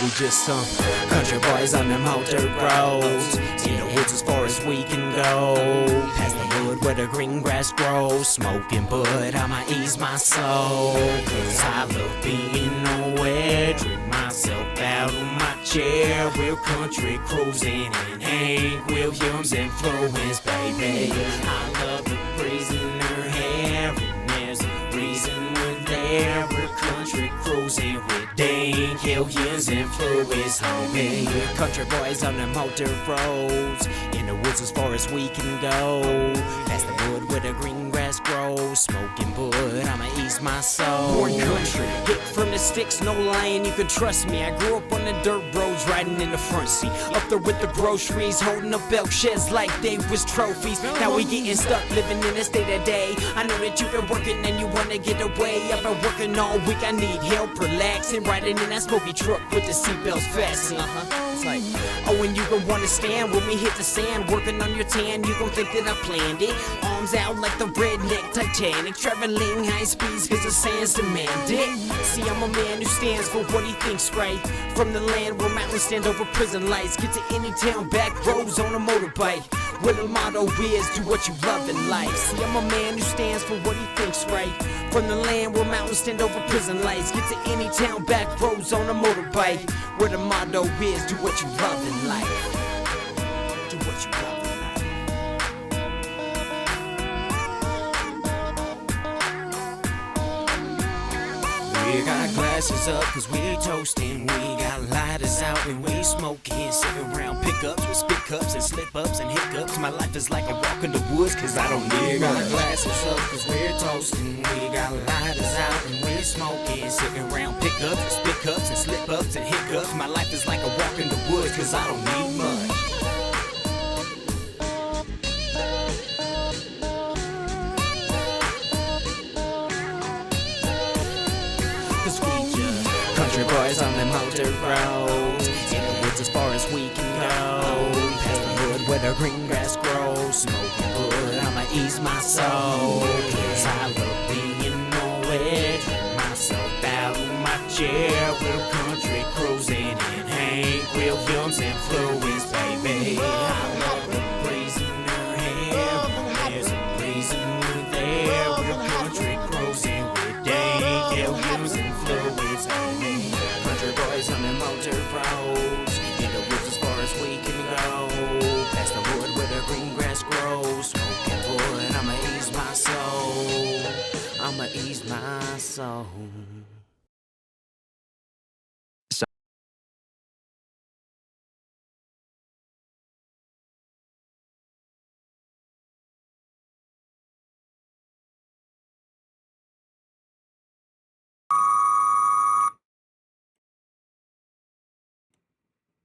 We just some country boys on them old dirt roads, in the woods as far as we can go. Past the hood where the green grass grows, smoking bud, I'ma ease my soul. Cause I love being nowhere, drink myself out of my chair. Real country cruising and Hank Williams influence, baby. I love the breeze in her hair, and there's a reason we're there. Real country cruising with Hank Williams influence, homie. Country boys on them old dirt roads, in the woods as far as we can go. Past the wood where the green grass grows, smoking bud, I'ma ease my soul. Born country, hit from the sticks, no lying, you can trust me. I grew up on the dirt roads, riding in the front seat, up there with the groceries, holding up elk sheds like they was trophies. Now we getting stuck, living in a state of day. I know that you've been working and you wanna get away. I've been working all week, I need help relaxing, riding in that smoky truck with the seatbelts fastened. It's like, oh, and you gon' wanna stand when we hit the sand, working on your tan, you gon' think that I planned it. Arms out like the redneck Titanic, traveling high speeds cause the sands demand it. See, I'm a man who stands for what he thinks right, from the land where mountains stand over prison lights. Get to any town, back roads on a motorbike, where the motto is, do what you love in life. See, I'm a man who stands for what he thinks right, from the land where mountains stand over prison lights. Get to any town, back roads on a motorbike, where the motto is, do what you love in life. Do what you love in life. We got glasses up cause we toasting, we got lighters out and we smoking, sitting around pickups with spit cups and slip ups and hiccups. My life is like a walk in the woods cause I don't need. We got glasses up cause we're toasting, we got lighters out and we smoking, sitting around pickups with spit cups and slip ups and hiccups. My life is like a walk in the woods cause I don't need much. Cause we just country boys on them old dirt roads, in the woods as far as we can go. Past the hood where the green grass grows, smoking wood, I'ma ease my soul. Cause I love being nowhere, drink myself out of my chair. Real country cruising in Hank Williams influence, baby. I love the breeze in her hair, there's a reason we're there. Real country cruising with Hank Williams influence, baby. Country boys on them old dirt roads, in the woods as far as we can go. Past the wood where the green grass grows, smoking wood, I'ma ease my soul. I'ma ease my soul.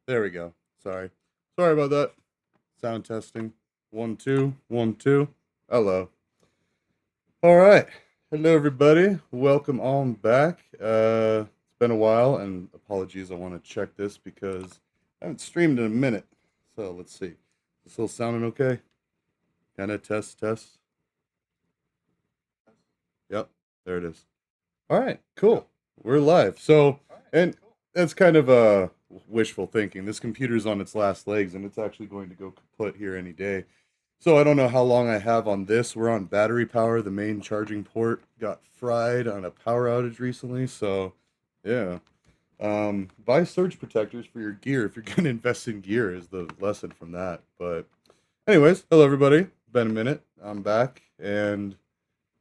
There we go. Sorry about that. Sound testing. 1 2 1 2. Hello. All right. Hello everybody. Welcome on back. It's been a while and apologies. I want to check this because I haven't streamed in a minute. So let's see. Is this still sounding okay? Kind of test. Yep. There it is. All right. Cool. We're live. So, and that's kind of wishful thinking. This computer's on its last legs and it's actually going to go kaput here any day. So I don't know how long I have on this. We're on battery power. The main charging port got fried on a power outage recently. So yeah. Buy surge protectors for your gear if you're going to invest in gear is the lesson from that. But anyways, hello everybody. Been a minute. I'm back and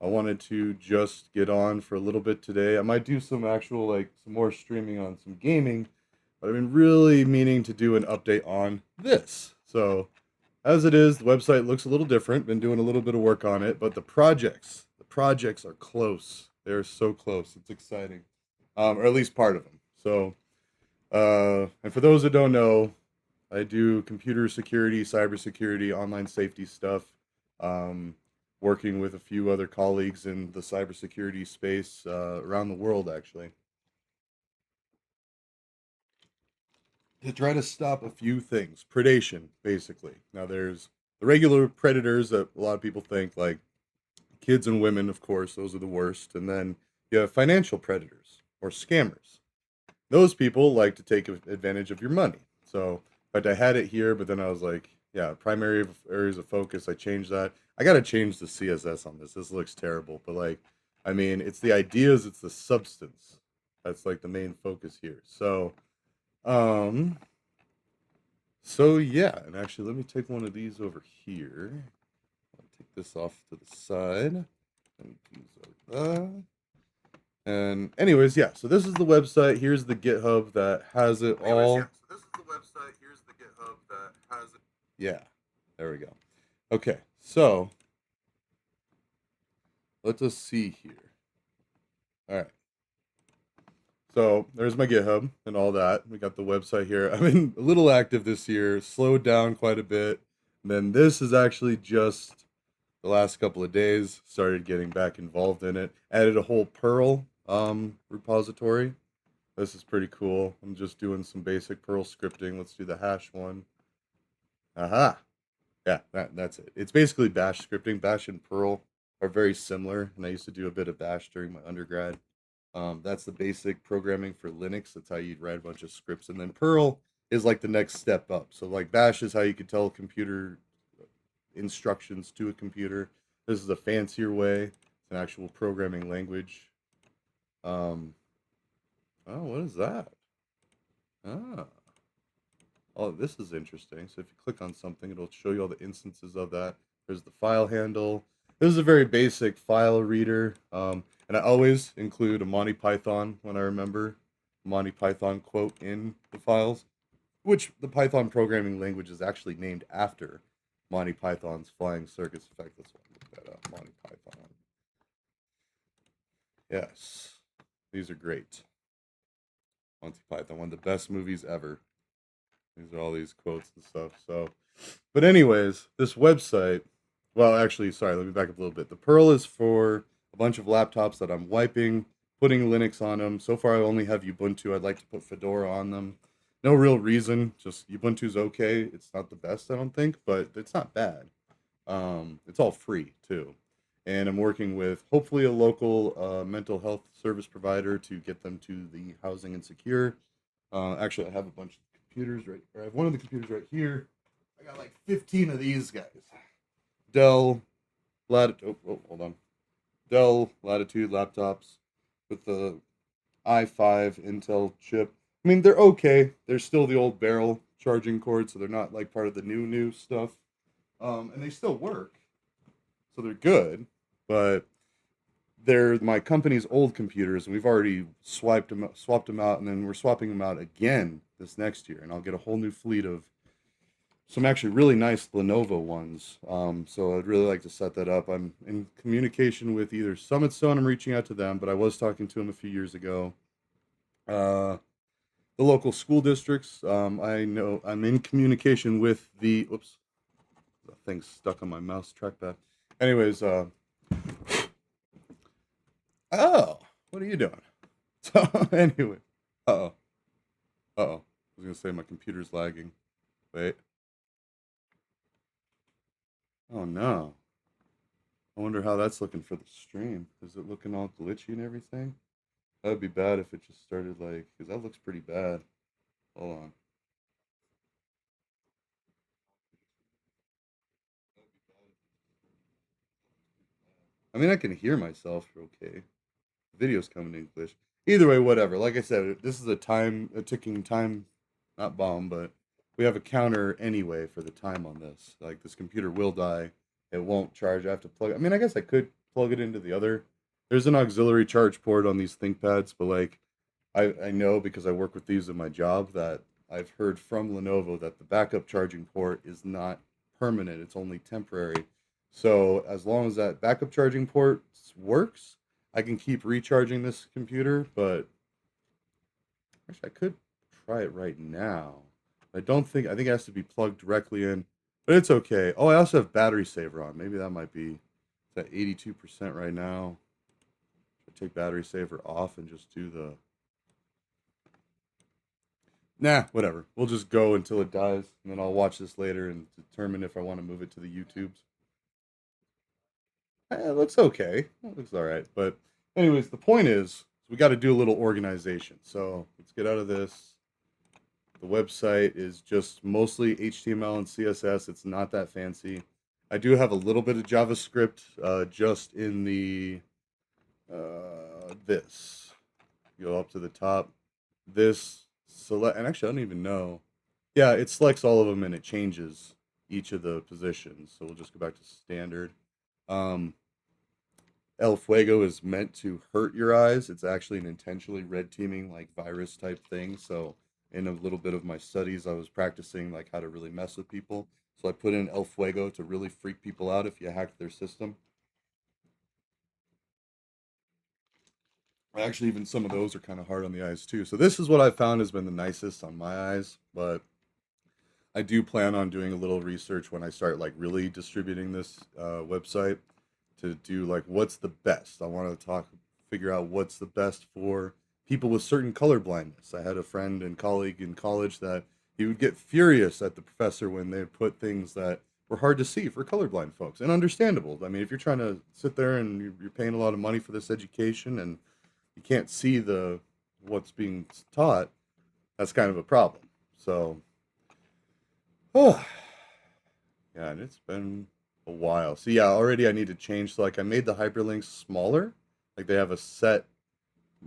I wanted to just get on for a little bit today. I might do some actual, some more streaming on some gaming, but I've been really meaning to do an update on this. So, as it is, the website looks a little different. Been doing a little bit of work on it, but the projects are close. They're so close. It's exciting, or at least part of them. So, and for those that don't know, I do computer security, cybersecurity, online safety stuff. Working with a few other colleagues in the cybersecurity space around the world, actually, to try to stop a few things. Predation, basically. Now, there's the regular predators that a lot of people think, like kids and women, of course, those are the worst. And then you have financial predators or scammers. those people like to take advantage of your money. So, but I had it here, but then I was like, yeah, primary areas of focus. I changed that. I got to change the CSS on this. This looks terrible, but like, I mean, it's the ideas, it's the substance. That's like the main focus here. Um, so yeah, and actually, let me take one of these over here. I'll take this off to the side. And these like that. And anyways, yeah, so this is the website. Here's the GitHub that has it all. Yeah, so this is the website. Here's the GitHub that has it. Yeah, there we go. Okay, so let us see here. All right. So there's my GitHub and all that. We got the website here. I've been a little active this year, slowed down quite a bit. And then this is actually just the last couple of days, started getting back involved in it. Added a whole Perl repository. This is pretty cool. I'm just doing some basic Perl scripting. Let's do the hash one. Aha. Yeah, that's it. It's basically Bash scripting. Bash and Perl are very similar, and I used to do a bit of Bash during my undergrad. That's the basic programming for Linux. That's how you'd write a bunch of scripts, and then Perl is like the next step up. So like Bash is how you could tell a computer instructions to a computer. This is a fancier way. It's an actual programming language. Um, oh, what is that? Ah. Oh, this is interesting. So if you click on something, it'll show you all the instances of that. There's the file handle. This is a very basic file reader. And I always include a Monty Python when I remember Monty Python quote in the files, which the Python programming language is actually named after Monty Python's Flying Circus. In fact, let's look that up. Monty Python. Yes, these are great. Monty Python, one of the best movies ever. These are all these quotes and stuff. So, but anyways, this website. Well, actually, sorry. Let me back up a little bit. The Perl is for a bunch of laptops that I'm wiping, putting Linux on them. So far, I only have Ubuntu. I'd like to put Fedora on them. No real reason. Just Ubuntu's okay. It's not the best, I don't think, but it's not bad. It's all free too. And I'm working with hopefully a local mental health service provider to get them to the housing insecure. Actually, I have a bunch of computers right. Or I have one of the computers right here. I got like 15 of these guys. Dell Latitude. Oh, hold on. Dell Latitude laptops with the i5 Intel chip. I mean, they're okay. They're still the old barrel charging cord, so they're not like part of the new stuff. And they still work, so they're good. But they're my company's old computers, and we've already swapped them out, and then we're swapping them out again this next year, and I'll get a whole new fleet of some actually really nice Lenovo ones. So I'd really like to set that up. I'm in communication with either Summit Stone. I'm reaching out to them, but I was talking to them a few years ago. The local school districts. I know I'm in communication with the. Oops, the thing's stuck on my mouse trackpad. Anyways, oh, what are you doing? So anyway, uh oh, I was gonna say my computer's lagging. Wait. Oh no. I wonder how that's looking for the stream. Is it looking all glitchy and everything? That would be bad if it just started like, because that looks pretty bad. Hold on. I mean, I can hear myself okay. The video's coming in English. Either way, whatever. Like I said, this is a ticking time, not bomb, but we have a counter anyway for the time on this. Like this computer will die. It won't charge. I have to plug. I mean, I guess I could plug it into the other. There's an auxiliary charge port on these ThinkPads, but like I know because I work with these in my job that I've heard from Lenovo that the backup charging port is not permanent. It's only temporary. So as long as that backup charging port works, I can keep recharging this computer, but actually I could try it right now. I think it has to be plugged directly in, but it's okay. Oh, I also have battery saver on. Maybe that might be it's at 82% right now. Take battery saver off and just do the nah, whatever. We'll just go until it dies, and then I'll watch this later and determine if I want to move it to the YouTubes. It looks okay. It looks all right. But anyways, the point is we got to do a little organization. So let's get out of this. The website is just mostly HTML and CSS. It's not that fancy. I do have a little bit of JavaScript just in the this. Go up to the top. This select, and actually I don't even know. Yeah, it selects all of them and it changes each of the positions. So we'll just go back to standard. Um, El Fuego is meant to hurt your eyes. It's actually an intentionally red teaming like virus type thing. So in a little bit of my studies, I was practicing like how to really mess with people. So I put in El Fuego to really freak people out if you hacked their system. Actually, even some of those are kind of hard on the eyes too. So this is what I found has been the nicest on my eyes, but I do plan on doing a little research when I start like really distributing this website to do like what's the best. I want to figure out what's the best for people with certain color blindness. I had a friend and colleague in college that he would get furious at the professor when they put things that were hard to see for colorblind folks, and understandable. I mean, if you're trying to sit there and you're paying a lot of money for this education and you can't see the what's being taught, that's kind of a problem. So, oh, yeah, and it's been a while. So yeah, already I need to change. So like I made the hyperlinks smaller. Like they have a set.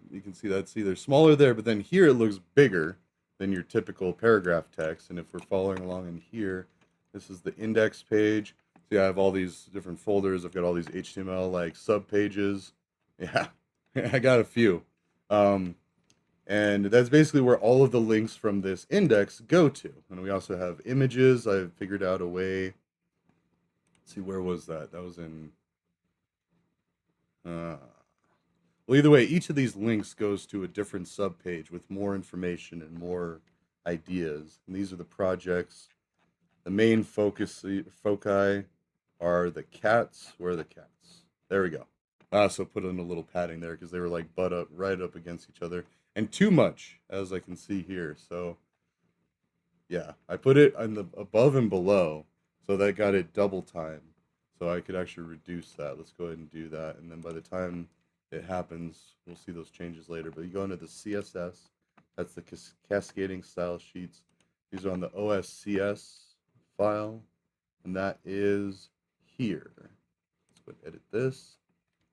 You can see that. See, they're smaller there, but then here it looks bigger than your typical paragraph text. And if we're following along in here, this is the index page. See, I have all these different folders. I've got all these HTML like sub pages. Yeah, I got a few. Um, and that's basically where all of the links from this index go to. And we also have images. I've figured out a way. Let's see, where was that? That was in. Uh, well, either way, each of these links goes to a different subpage with more information and more ideas. And these are the projects. The main foci are the cats. Where are the cats? There we go. So put in a little padding there because they were like right up against each other, and too much, as I can see here. So yeah, I put it on the above and below, so that got it double time. So I could actually reduce that. Let's go ahead and do that, and then by the time it happens, we'll see those changes later. But you go into the CSS. That's the cascading style sheets. These are on the OSCS file, and that is here. Let's go edit this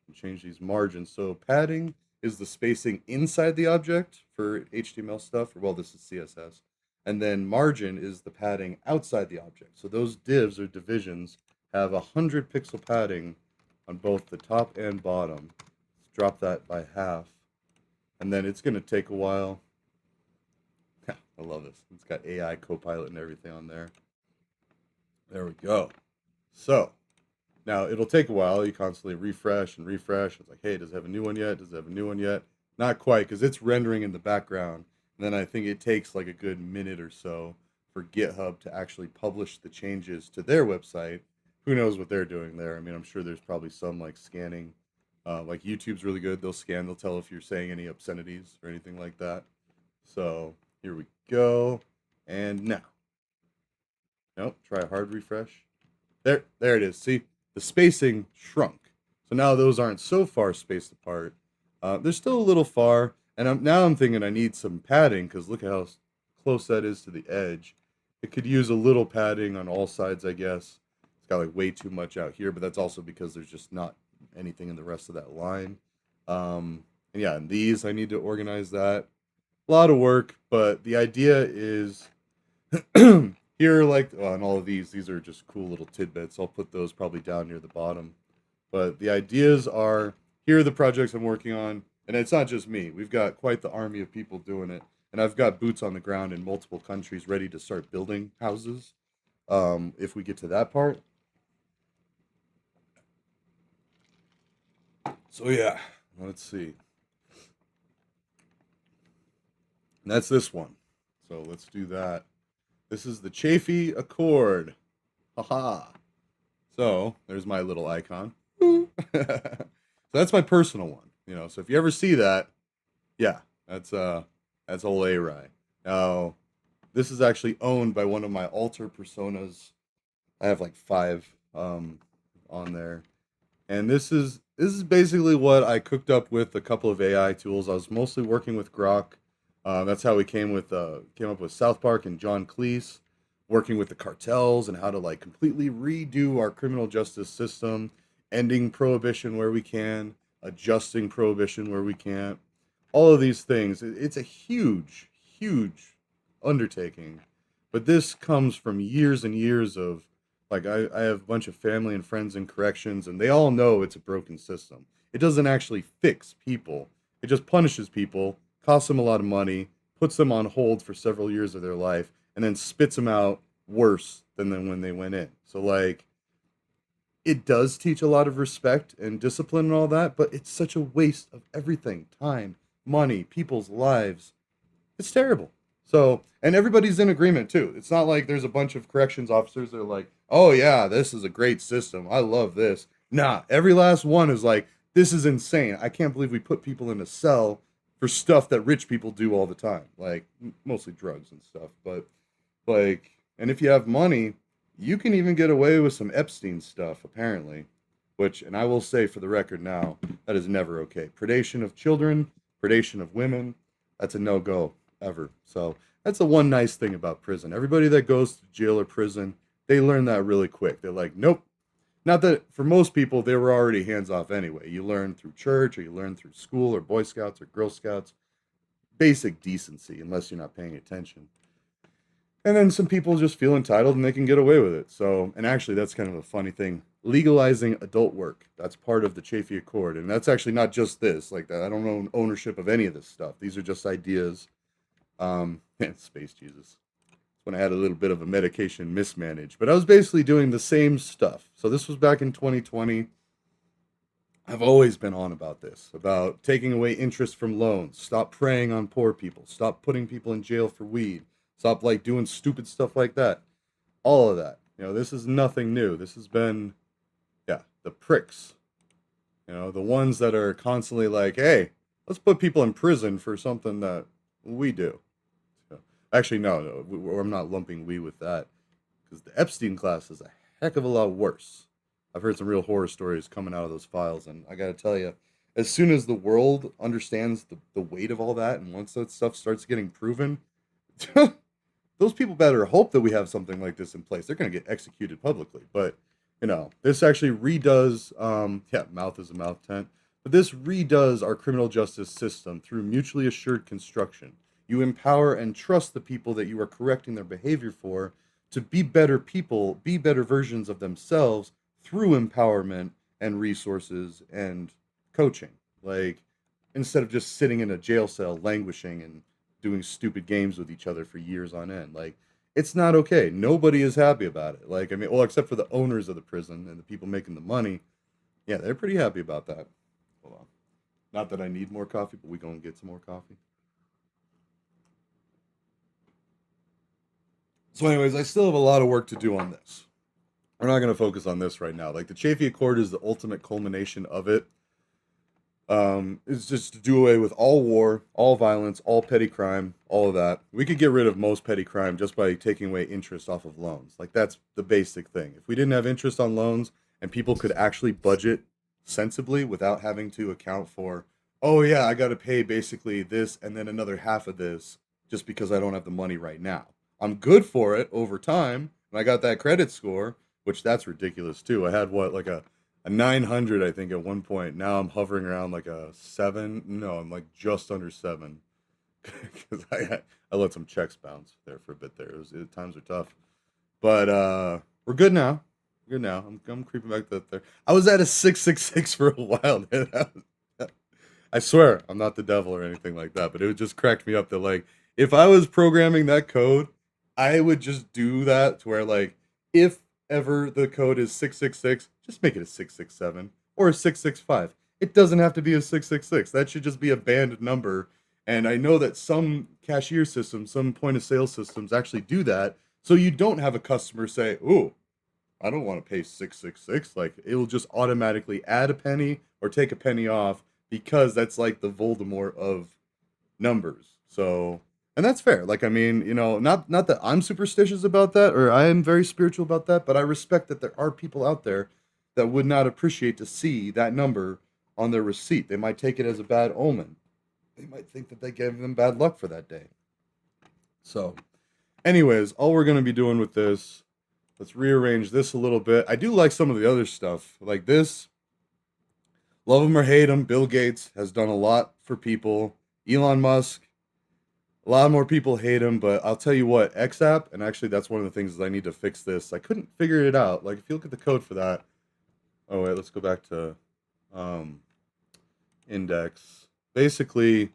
and change these margins. So padding is the spacing inside the object for HTML stuff, or well, this is CSS. And then margin is the padding outside the object. So those divs or divisions have 100 pixel padding on both the top and bottom. Let's drop that by half. And then it's going to take a while. I love this. It's got AI Copilot and everything on there. There we go. So now it'll take a while. You constantly refresh and refresh. It's like, hey, does it have a new one yet? Does it have a new one yet? Not quite, because it's rendering in the background. And then I think it takes like a good minute or so for GitHub to actually publish the changes to their website. Who knows what they're doing there? I mean, I'm sure there's probably some like scanning. Like YouTube's really good. They'll scan. They'll tell if you're saying any obscenities or anything like that. So here we go. And now. Nope. Try a hard refresh. There it is. See, the spacing shrunk. So now those aren't so far spaced apart. They're still a little far. And I'm thinking I need some padding because look at how close that is to the edge. It could use a little padding on all sides, I guess. It's got like way too much out here, but that's also because there's just not anything in the rest of that line. And yeah, and these, I need to organize that. A lot of work, but the idea is here, like, on all of these are just cool little tidbits. I'll put those probably down near the bottom. But the ideas are, here are the projects I'm working on. And it's not just me. We've got quite the army of people doing it. And I've got boots on the ground in multiple countries ready to start building houses if we get to that part. So yeah, let's see. And that's this one. So let's do that. This is the Chafee Accord. Haha. So there's my little icon. So that's my personal one. You know, so if you ever see that, yeah, that's old A-Rye. Now, this is actually owned by one of my alter personas. I have like 5 on there. And this is this is basically what I cooked up with a couple of AI tools. I was mostly working with Grok. That's how we came up with South Park and John Cleese, working with the cartels and how to like completely redo our criminal justice system, ending prohibition where we can, adjusting prohibition where we can't. All of these things. It's a huge, huge undertaking, but this comes from years and years of like I have a bunch of family and friends in corrections, and they all know it's a broken system. It doesn't actually fix people. It just punishes people, costs them a lot of money, puts them on hold for several years of their life, and then spits them out worse than when they went in. So like it does teach a lot of respect and discipline and all that, but it's such a waste of everything, time, money, people's lives. It's terrible. So, and everybody's in agreement too. It's not like there's a bunch of corrections officers that are like, oh yeah, this is a great system. I love this. Nah, every last one is like, this is insane. I can't believe we put people in a cell for stuff that rich people do all the time. Like, mostly drugs and stuff. But, like, and if you have money, you can even get away with some Epstein stuff, apparently. Which, and I will say for the record now, that is never okay. Predation of children, predation of women, that's a no go ever. So that's the one nice thing about prison. Everybody that goes to jail or prison, they learn that really quick. They're like, nope. Not that for most people, they were already hands off anyway. You learn through church or you learn through school or Boy Scouts or Girl Scouts. Basic decency, unless you're not paying attention. And then some people just feel entitled and they can get away with it. So, and actually, that's kind of a funny thing. Legalizing adult work, that's part of the Chafee Accord. And that's actually not just this. Like, that. I don't own ownership of any of this stuff. These are just ideas. Space Jesus. When I had a little bit of a medication mismanaged, but I was basically doing the same stuff. So this was back in 2020. I've always been on about this, about taking away interest from loans, stop preying on poor people, stop putting people in jail for weed, stop like doing stupid stuff like that. All of that. This is nothing new. This has been, yeah, the pricks. The ones that are constantly like, hey, let's put people in prison for something that we do. Actually, no, I'm not lumping we with that because the Epstein class is a heck of a lot worse. I've heard some real horror stories coming out of those files, and I got to tell you, as soon as the world understands the weight of all that, and once that stuff starts getting proven, those people better hope that we have something like this in place. They're going to get executed publicly. But, this actually redoes, mouth is a mouth tent, but this redoes our criminal justice system through mutually assured construction. You empower and trust the people that you are correcting their behavior for to be better people, be better versions of themselves through empowerment and resources and coaching. Like, instead of just sitting in a jail cell languishing and doing stupid games with each other for years on end. Like, it's not okay. Nobody is happy about it. Like, I mean, well, except for the owners of the prison and the people making the money. Yeah, they're pretty happy about that. Hold on. Not that I need more coffee, but we gonna get some more coffee. So, anyways, I still have a lot of work to do on this. We're not going to focus on this right now. Like, the Chafee Accord is the ultimate culmination of it. It's just to do away with all war, all violence, all petty crime, all of that. We could get rid of most petty crime just by taking away interest off of loans. Like, that's the basic thing. If we didn't have interest on loans and people could actually budget sensibly without having to account for, oh, yeah, I got to pay basically this and then another half of this just because I don't have the money right now. I'm good for it over time, and I got that credit score, which that's ridiculous too. I had like a 900, I think, at one point. Now I'm hovering around like a 7. No, I'm like just under 7 because I let some checks bounce there for a bit there. Times are tough, but we're good now. We're good now. I'm creeping back to there. I was at a 666 for a while. I swear I'm not the devil or anything like that, but it just cracked me up that like if I was programming that code, I would just do that to where, like, if ever the code is 666, just make it a 667 or a 665. It doesn't have to be a 666. That should just be a banned number. And I know that some cashier systems, some point of sale systems actually do that. So you don't have a customer say, oh, I don't want to pay 666. Like, it'll just automatically add a penny or take a penny off because that's like the Voldemort of numbers. So, and that's fair. Like, I mean, not that I'm superstitious about that or I am very spiritual about that, but I respect that there are people out there that would not appreciate to see that number on their receipt. They might take it as a bad omen. They might think that they gave them bad luck for that day. So, anyways, all we're going to be doing with this, let's rearrange this a little bit. I do like some of the other stuff. Like this, love him or hate him, Bill Gates has done a lot for people. Elon Musk, a lot more people hate him, but I'll tell you what, XApp, and actually that's one of the things is I need to fix this. I couldn't figure it out. Like if you look at the code for that, oh wait, let's go back to um, index. Basically,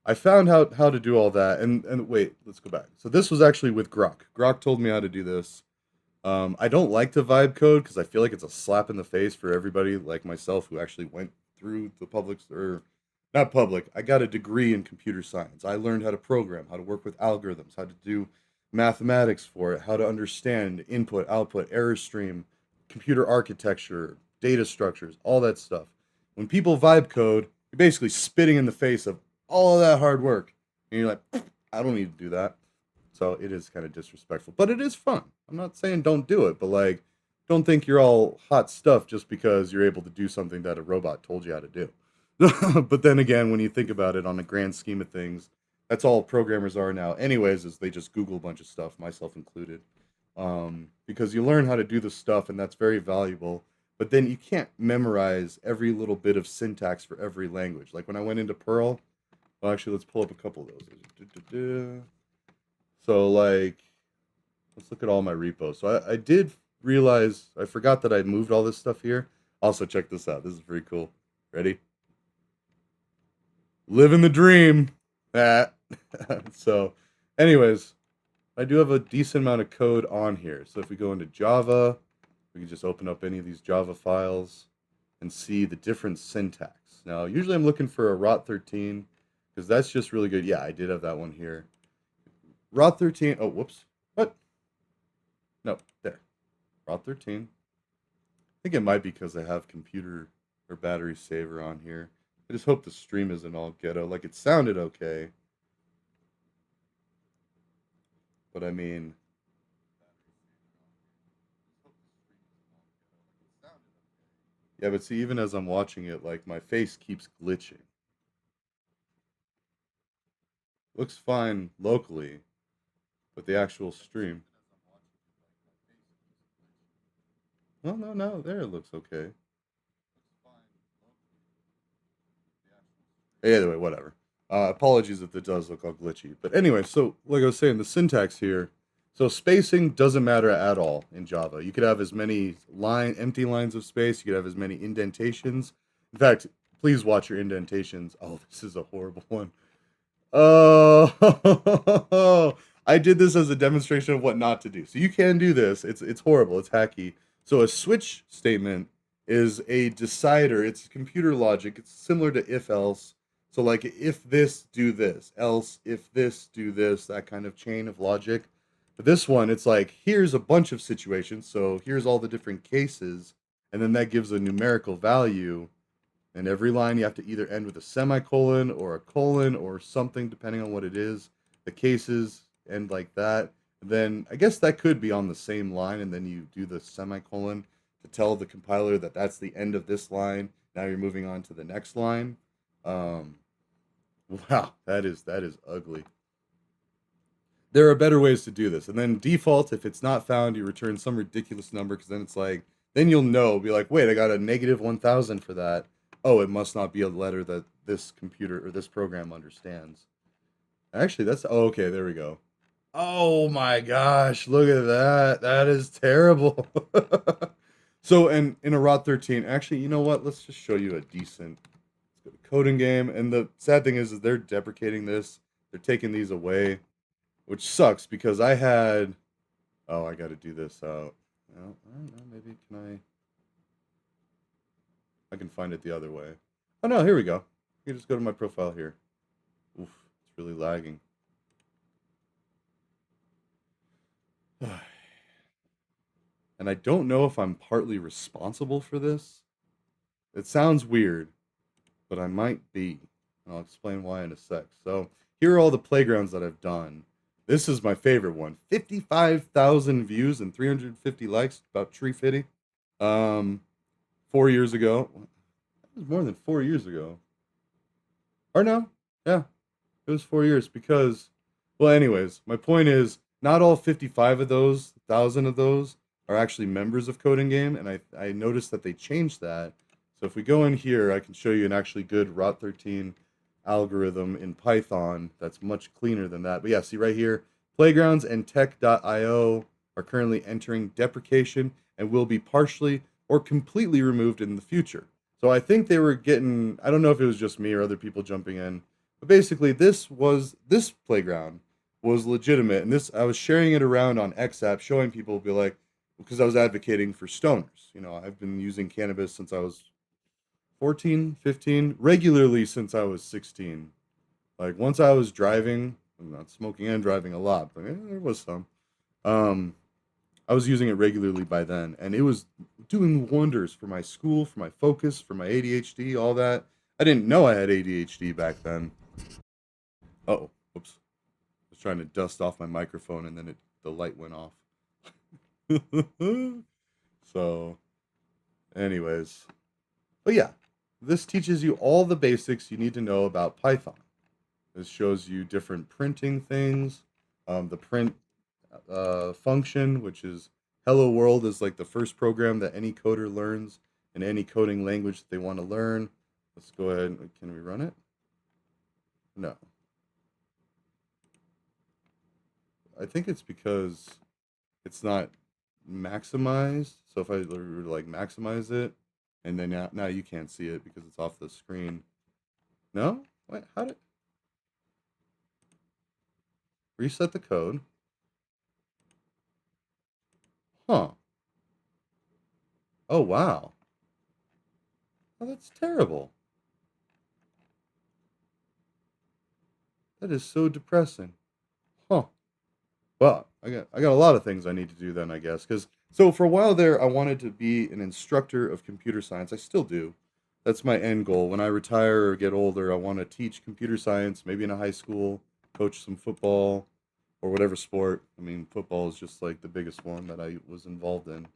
I found out how to do all that, and wait, let's go back. So this was actually with Grok. Grok told me how to do this. I don't like to vibe code because I feel like it's a slap in the face for everybody like myself who actually went through the public or not public. I got a degree in computer science. I learned how to program, how to work with algorithms, how to do mathematics for it, how to understand input, output, error stream, computer architecture, data structures, all that stuff. When people vibe code, you're basically spitting in the face of all of that hard work. And you're like, I don't need to do that. So it is kind of disrespectful, but it is fun. I'm not saying don't do it, but like, don't think you're all hot stuff just because you're able to do something that a robot told you how to do. But then again, when you think about it on the grand scheme of things, that's all programmers are now. Anyways, is they just Google a bunch of stuff, myself included, because you learn how to do the stuff, and that's very valuable. But then you can't memorize every little bit of syntax for every language. Like when I went into Perl, well, actually, let's pull up a couple of those. So like, let's look at all my repos. So I did realize, I forgot that I moved all this stuff here. Also, check this out. This is pretty cool. Ready? Living the dream. Ah. So, anyways, I do have a decent amount of code on here. So if we go into Java, we can just open up any of these Java files and see the different syntax. Now, usually I'm looking for a rot13 because that's just really good. Yeah, I did have that one here. Rot13. Oh, whoops. What? No, there. Rot13. I think it might be because I have computer or battery saver on here. I just hope the stream isn't all ghetto. Like, it sounded okay. But I mean... Yeah, but see, even as I'm watching it, like, my face keeps glitching. Looks fine locally, but the actual stream... No, no, no. There it looks okay. Either way, whatever. Apologies if it does look all glitchy. But anyway, so like I was saying, the syntax here. So spacing doesn't matter at all in Java. You could have as many empty lines of space. You could have as many indentations. In fact, please watch your indentations. Oh, this is a horrible one. Oh, I did this as a demonstration of what not to do. So you can do this. It's horrible. It's hacky. So a switch statement is a decider. It's computer logic. It's similar to if else. So like if this, do this. Else, if this, do this. That kind of chain of logic. But this one, it's like here's a bunch of situations. So here's all the different cases, and then that gives a numerical value. And every line you have to either end with a semicolon or a colon or something, depending on what it is. The cases end like that. Then I guess that could be on the same line, and then you do the semicolon to tell the compiler that that's the end of this line. Now you're moving on to the next line. Wow, that is ugly. There are better ways to do this. And then default, if it's not found, you return some ridiculous number because then it's like, then you'll know, be like, wait, I got a negative 1,000 for that. Oh, it must not be a letter that this computer or this program understands. Actually, that's, oh, okay, there we go. Oh my gosh, look at that. That is terrible. So, and in a rot13, actually, you know what? Let's just show you a decent coding game. And the sad thing is they're deprecating this. They're taking these away, which sucks because I had, oh, I got to do this out. Well, I don't know, maybe I can find it the other way. Oh no, here we go. You can just go to my profile here. Oof, it's really lagging. And I don't know if I'm partly responsible for this. It sounds weird, but I might be. And I'll explain why in a sec. So here are all the playgrounds that I've done. This is my favorite one. 55,000 views and 350 likes, about tree fitty. 4 years ago. It was more than 4 years ago. Or no, yeah, it was 4 years because, well, anyways, my point is not all 55 of those, 1,000 of those are actually members of Coding Game, and I noticed that they changed that. So if we go in here, I can show you an actually good Rot 13 algorithm in Python that's much cleaner than that. But yeah, see right here, playgrounds and tech.io are currently entering deprecation and will be partially or completely removed in the future. So I think they were getting, I don't know if it was just me or other people jumping in, but basically this playground was legitimate, and this I was sharing it around on XApp, showing people, be like, because I was advocating for stoners. You know, I've been using cannabis since I was 14, 15, regularly since I was 16. Like once I was driving, I'm not smoking and driving a lot, but there was some. Um, I was using it regularly by then, and it was doing wonders for my school, for my focus, for my ADHD, all that. I didn't know I had ADHD back then. Oh, whoops. I was trying to dust off my microphone, and then the light went off. So, anyways. But yeah, this teaches you all the basics you need to know about Python. This shows you different printing things. The print function, which is Hello World, is like the first program that any coder learns in any coding language that they want to learn. Let's go ahead. Can we run it? No. I think it's because it's not maximized. So if I were to like maximize it, and then now you can't see it because it's off the screen. No? Wait, how did reset the code? Huh. Oh wow. Oh, that's terrible. That is so depressing. Huh. Well, I got a lot of things I need to do then, I guess. Because so for a while there, I wanted to be an instructor of computer science. I still do. That's my end goal. When I retire or get older, I want to teach computer science, maybe in a high school, coach some football or whatever sport. I mean, football is just like the biggest one that I was involved in.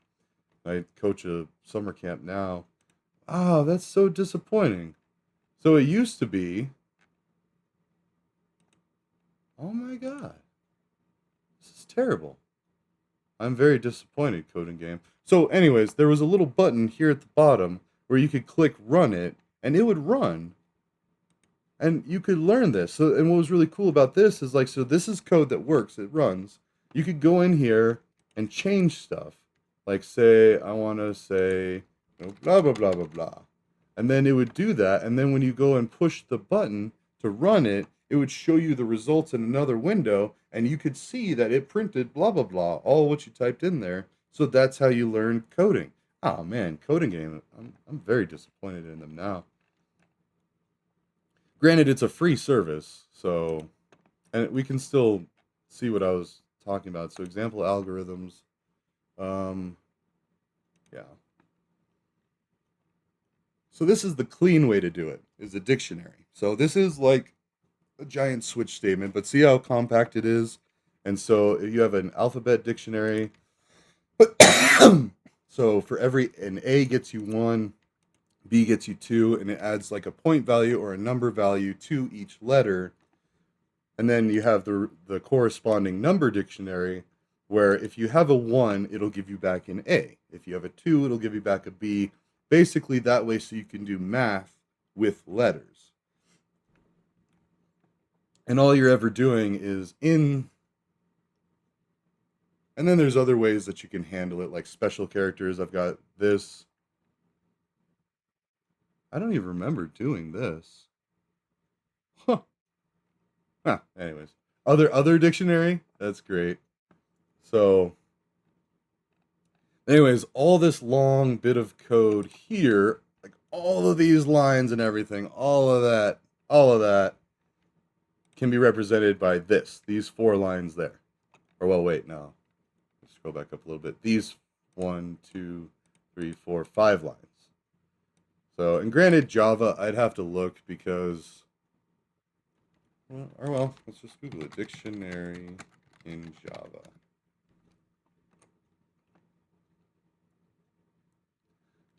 I coach a summer camp now. Oh, that's so disappointing. So it used to be, oh my God, this is terrible. I'm very disappointed, Coding Game. So, anyways, there was a little button here at the bottom where you could click run it, and it would run. And you could learn this. So, and what was really cool about this is like, so this is code that works, it runs. You could go in here and change stuff. Like, say, I want to say, you know, blah, blah, blah, blah, blah. And then it would do that. And then when you go and push the button to run it, it would show you the results in another window, and you could see that it printed blah blah blah, all what you typed in there. So that's how you learn coding. Oh man, Coding Game. I'm very disappointed in them now. Granted, it's a free service, so and we can still see what I was talking about. So example algorithms. Um, yeah. So this is the clean way to do it, is a dictionary. So this is like a giant switch statement, but see how compact it is? And so you have an alphabet dictionary. So for an A gets you 1, B gets you 2, and it adds like a point value or a number value to each letter. And then you have the corresponding number dictionary, where if you have a 1, it'll give you back an A. If you have a 2, it'll give you back a B. Basically that way so you can do math with letters. And all you're ever doing is in. And then there's other ways that you can handle it, like special characters. I've got this. I don't even remember doing this. Huh. Anyways, other dictionary. That's great. So, anyways, all this long bit of code here, like all of these lines and everything, all of that can be represented by these 4 lines there. Or well, wait, no. Let's scroll back up a little bit. These 1, 2, 3, 4, 5 lines. So, and granted, Java, I'd have to look because, well, let's just Google it. Dictionary in Java.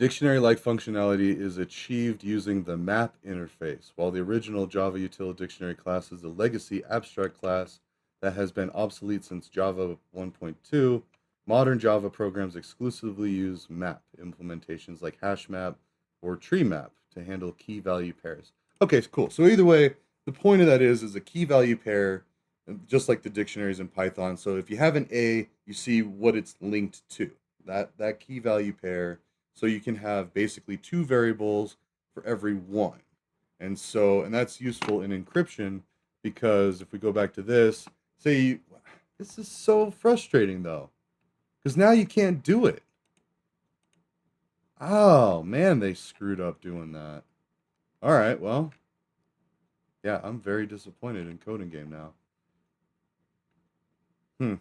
Dictionary-like functionality is achieved using the map interface, while the original Java util dictionary class is a legacy abstract class that has been obsolete since Java 1.2. Modern Java programs exclusively use map implementations like hash map or tree map to handle key value pairs. Okay, cool. So either way, the point of that is a key value pair, just like the dictionaries in Python. So if you have an A, you see what it's linked to. That key value pair, so you can have basically two variables for every one. And that's useful in encryption because if we go back to this, this is so frustrating though, because now you can't do it. Oh man, they screwed up doing that. All right, well, yeah, I'm very disappointed in Coding Game now. Hmm.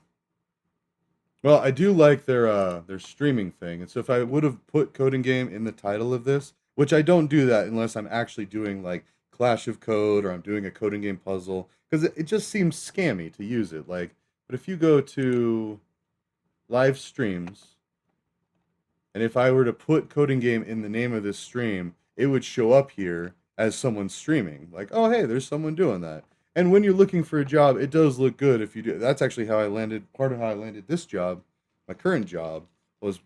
Well, I do like their streaming thing. And so if I would have put Coding Game in the title of this, which I don't do that unless I'm actually doing like Clash of Code or I'm doing a Coding Game puzzle, because it just seems scammy to use it. Like, but if you go to live streams, and if I were to put Coding Game in the name of this stream, it would show up here as someone streaming. Like, oh hey, there's someone doing that. And when you're looking for a job, it does look good if you do. That's actually how I landed. Part of how I landed this job, my current job, was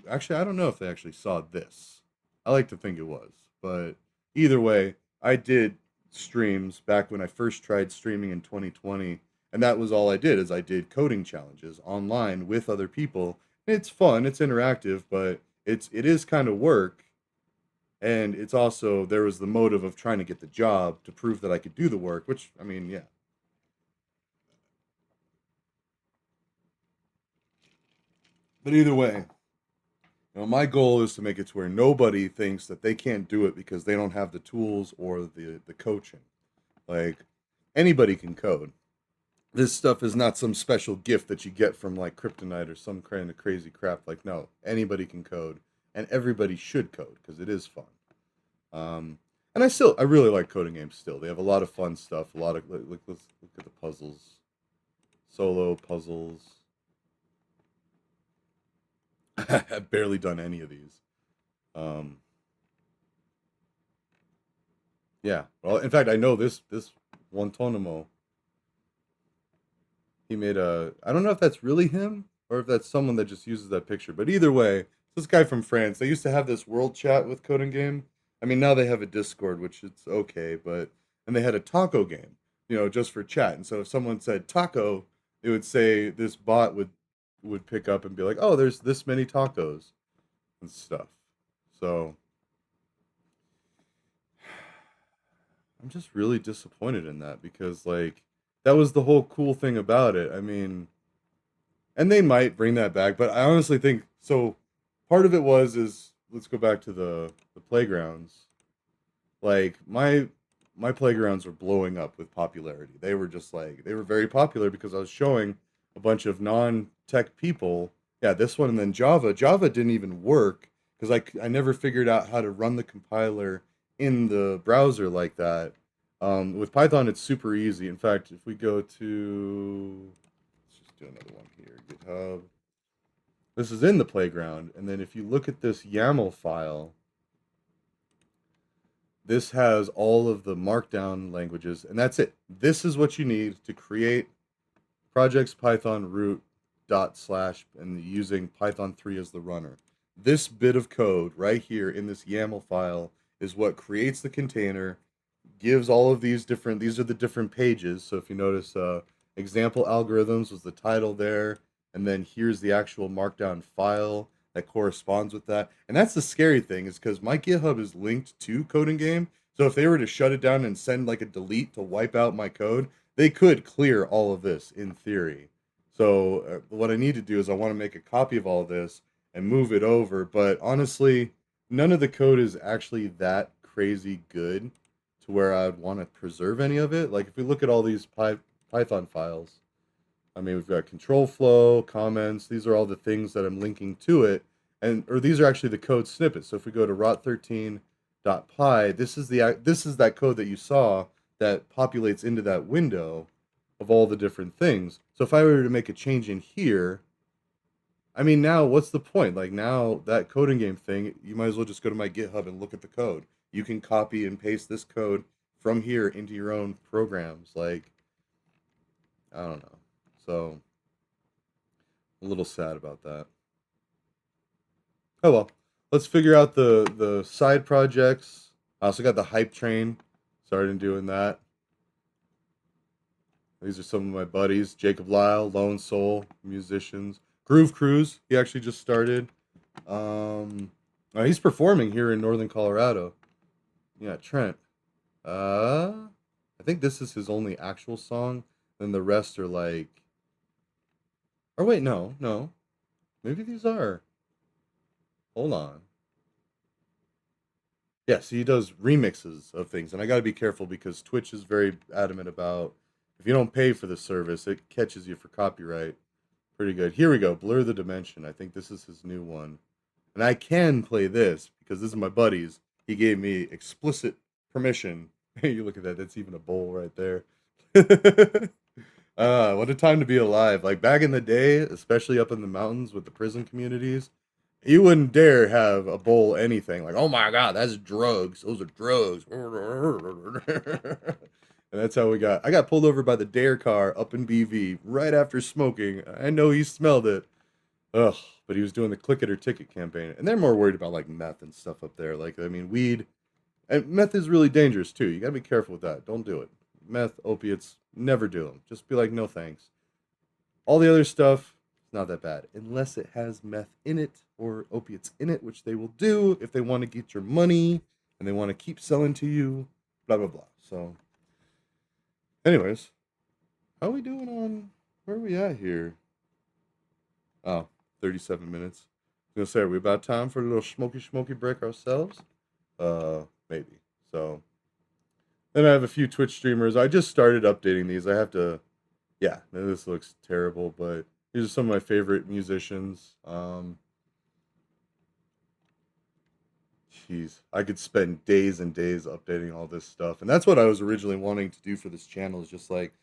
actually I don't know if they actually saw this. I like to think it was, but either way, I did streams back when I first tried streaming in 2020, and that was all I did. Is I did coding challenges online with other people. It's fun, it's interactive, but it is kind of work, and it's also there was the motive of trying to get the job to prove that I could do the work, which I mean, yeah. But either way, my goal is to make it to where nobody thinks that they can't do it because they don't have the tools or the coaching. Like anybody can code. This stuff is not some special gift that you get from like kryptonite or some kind of crazy crap. Like no, anybody can code, and everybody should code because it is fun. Um, and I really like coding games. Still, they have a lot of fun stuff. A lot of let's look at the puzzles, solo puzzles. I've barely done any of these. Um, yeah. Well, in fact, I know this Guantanamo. He made a. I don't know if that's really him or if that's someone that just uses that picture. But either way, this guy from France. They used to have this world chat with Coding Game. I mean, now they have a Discord, which it's okay, but and they had a taco game, just for chat. And so if someone said taco, it would say this bot would pick up and be like, "Oh, there's this many tacos." And stuff. So I'm just really disappointed in that because like that was the whole cool thing about it. I mean, and they might bring that back, but I honestly think so. Part of it is let's go back to the playgrounds. Like my playgrounds were blowing up with popularity. They were just like they were very popular because I was showing a bunch of non-tech people. Yeah, this one and then Java. Java didn't even work because I never figured out how to run the compiler in the browser like that. With Python, it's super easy. In fact, if we go to let's just do another one here, GitHub. This is in the playground, and then if you look at this YAML file, this has all of the markdown languages, and that's it. This is what you need to create projects Python root dot slash and using Python 3 as the runner. This bit of code right here in this YAML file is what creates the container, gives all of these are the different pages. So if you notice, example algorithms was the title there, and then here's the actual markdown file that corresponds with that. And that's the scary thing is because my GitHub is linked to Coding Game. So if they were to shut it down and send like a delete to wipe out my code, they could clear all of this in theory. So what I need to do is I want to make a copy of all of this and move it over. But honestly, none of the code is actually that crazy good to where I'd want to preserve any of it. Like if we look at all these Python files, I mean, we've got control flow, comments. These are all the things that I'm linking to it. Or these are actually the code snippets. So if we go to rot13.py, this is that code that you saw that populates into that window of all the different things. So if I were to make a change in here, I mean, now what's the point? Like now that coding game thing, you might as well just go to my GitHub and look at the code. You can copy and paste this code from here into your own programs. Like, I don't know. So, a little sad about that. Oh well. Let's figure out the side projects. I also got the hype train. Started doing that. These are some of my buddies: Jacob Lyle, Lone Soul, musicians. Groove Cruise. He actually just started. He's performing here in Northern Colorado. Yeah, Trent. I think this is his only actual song. Then the rest are like. Or wait, no, no. Maybe these are. Hold on. Yeah, so he does remixes of things, and I got to be careful because Twitch is very adamant about if you don't pay for the service, it catches you for copyright. Pretty good. Here we go. Blur the Dimension. I think this is his new one. And I can play this because this is my buddy's. He gave me explicit permission. You look at that. That's even a bowl right there. What a time to be alive. Like back in the day, especially up in the mountains with the prison communities, you wouldn't dare have a bowl anything. Like, oh my God, that's drugs. Those are drugs. And that's how we got. I got pulled over by the Dare car up in BV right after smoking. I know he smelled it. Ugh, but he was doing the click it or ticket campaign. And they're more worried about like meth and stuff up there. Like, I mean, weed and meth is really dangerous too. You got to be careful with that. Don't do it. Meth, opiates, never do them. Just be like, no thanks. All the other stuff, not that bad. Unless it has meth in it or opiates in it, which they will do if they want to get your money and they want to keep selling to you, blah, blah, blah. So, anyways, how are we doing on, where are we at here? Oh, 37 minutes. I was gonna say, are we about time for a little smoky break ourselves? Maybe. So, then I have a few Twitch streamers. I just started updating these. I have to, yeah, this looks terrible, but these are some of my favorite musicians. Jeez, I could spend days and days updating all this stuff. And that's what I was originally wanting to do for this channel is just like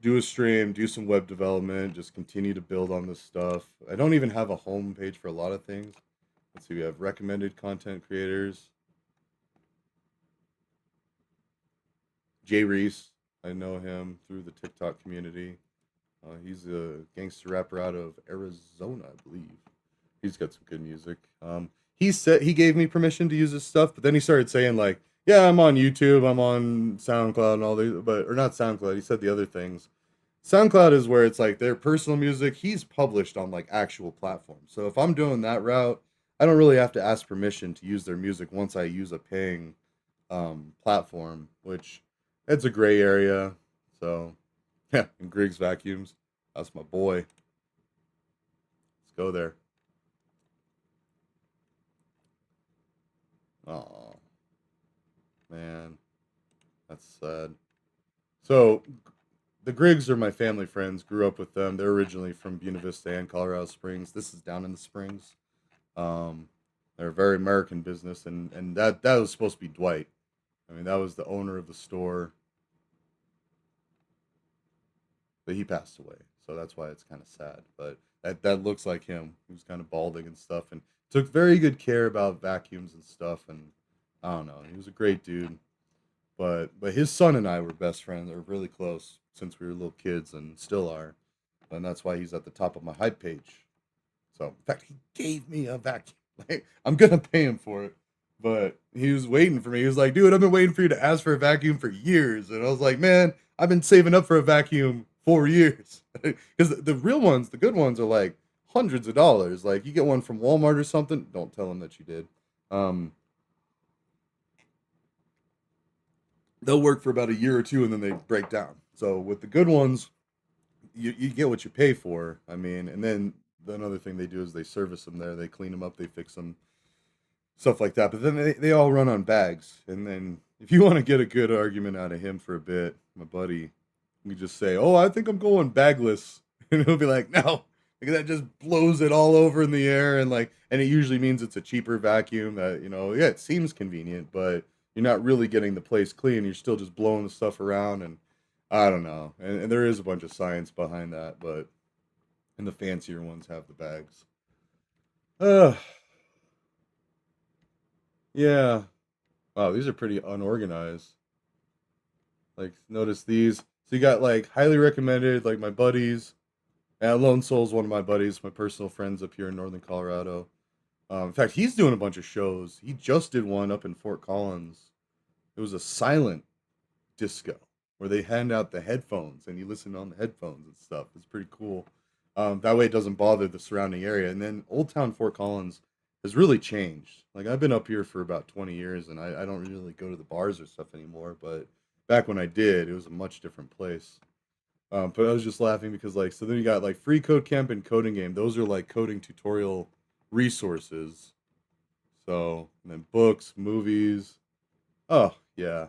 do a stream, do some web development, just continue to build on this stuff. I don't even have a home page for a lot of things. Let's see, we have recommended content creators. Jay Reese, I know him through the TikTok community. He's a gangster rapper out of Arizona, I believe. He's got some good music. He said he gave me permission to use his stuff, but then he started saying like, "Yeah, I'm on YouTube, I'm on SoundCloud and all these, but or not SoundCloud." He said the other things. SoundCloud is where it's like their personal music. He's published on like actual platforms. So if I'm doing that route, I don't really have to ask permission to use their music once I use a paying platform, which it's a gray area. So yeah, and Griggs Vacuums, that's my boy. Let's go there. Oh man, that's sad. So the Griggs are my family friends. Grew up with them. They're originally from Buena Vista and Colorado Springs. This is down in the Springs. Um, they're a very American business, and that was supposed to be Dwight. I mean, that was the owner of the store, but he passed away, so that's why it's kind of sad. But that looks like him. He was kind of balding and stuff, and took very good care about vacuums and stuff. And I don't know, he was a great dude. But his son and I were best friends, or really close since we were little kids, and still are. And that's why he's at the top of my hype page. So in fact, he gave me a vacuum. Like, I'm gonna pay him for it. But he was waiting for me. He was like, dude, I've been waiting for you to ask for a vacuum for years. And I was like, man, I've been saving up for a vacuum for years. Because the real ones, the good ones, are like hundreds of dollars. Like you get one from Walmart or something. Don't tell them that you did. Um, they'll work for about a year or two and then they break down. So with the good ones, you get what you pay for. I mean, and then the another thing they do is they service them there. They clean them up, they fix them, stuff like that. But then they all run on bags. And then if you want to get a good argument out of him for a bit, my buddy, you just say, "Oh, I think I'm going bagless," and he'll be like, "No." Like that just blows it all over in the air, and like, and it usually means it's a cheaper vacuum. That yeah, it seems convenient, but you're not really getting the place clean. You're still just blowing the stuff around, and I don't know. And there is a bunch of science behind that, but and the fancier ones have the bags. Uh, yeah. Wow, these are pretty unorganized. Like, notice these. So you got like highly recommended, like my buddies. Lone Soul's one of my buddies, my personal friends up here in Northern Colorado. In fact, he's doing a bunch of shows. He just did one up in Fort Collins. It was a silent disco where they hand out the headphones and you listen on the headphones and stuff. It's pretty cool. That way it doesn't bother the surrounding area. And then Old Town Fort Collins has really changed. Like I've been up here for about 20 years and I don't really go to the bars or stuff anymore. But back when I did, it was a much different place. But I was just laughing because like so then you got like Free Code Camp and Coding Game. Those are like coding tutorial resources. So and then books, movies. Oh yeah,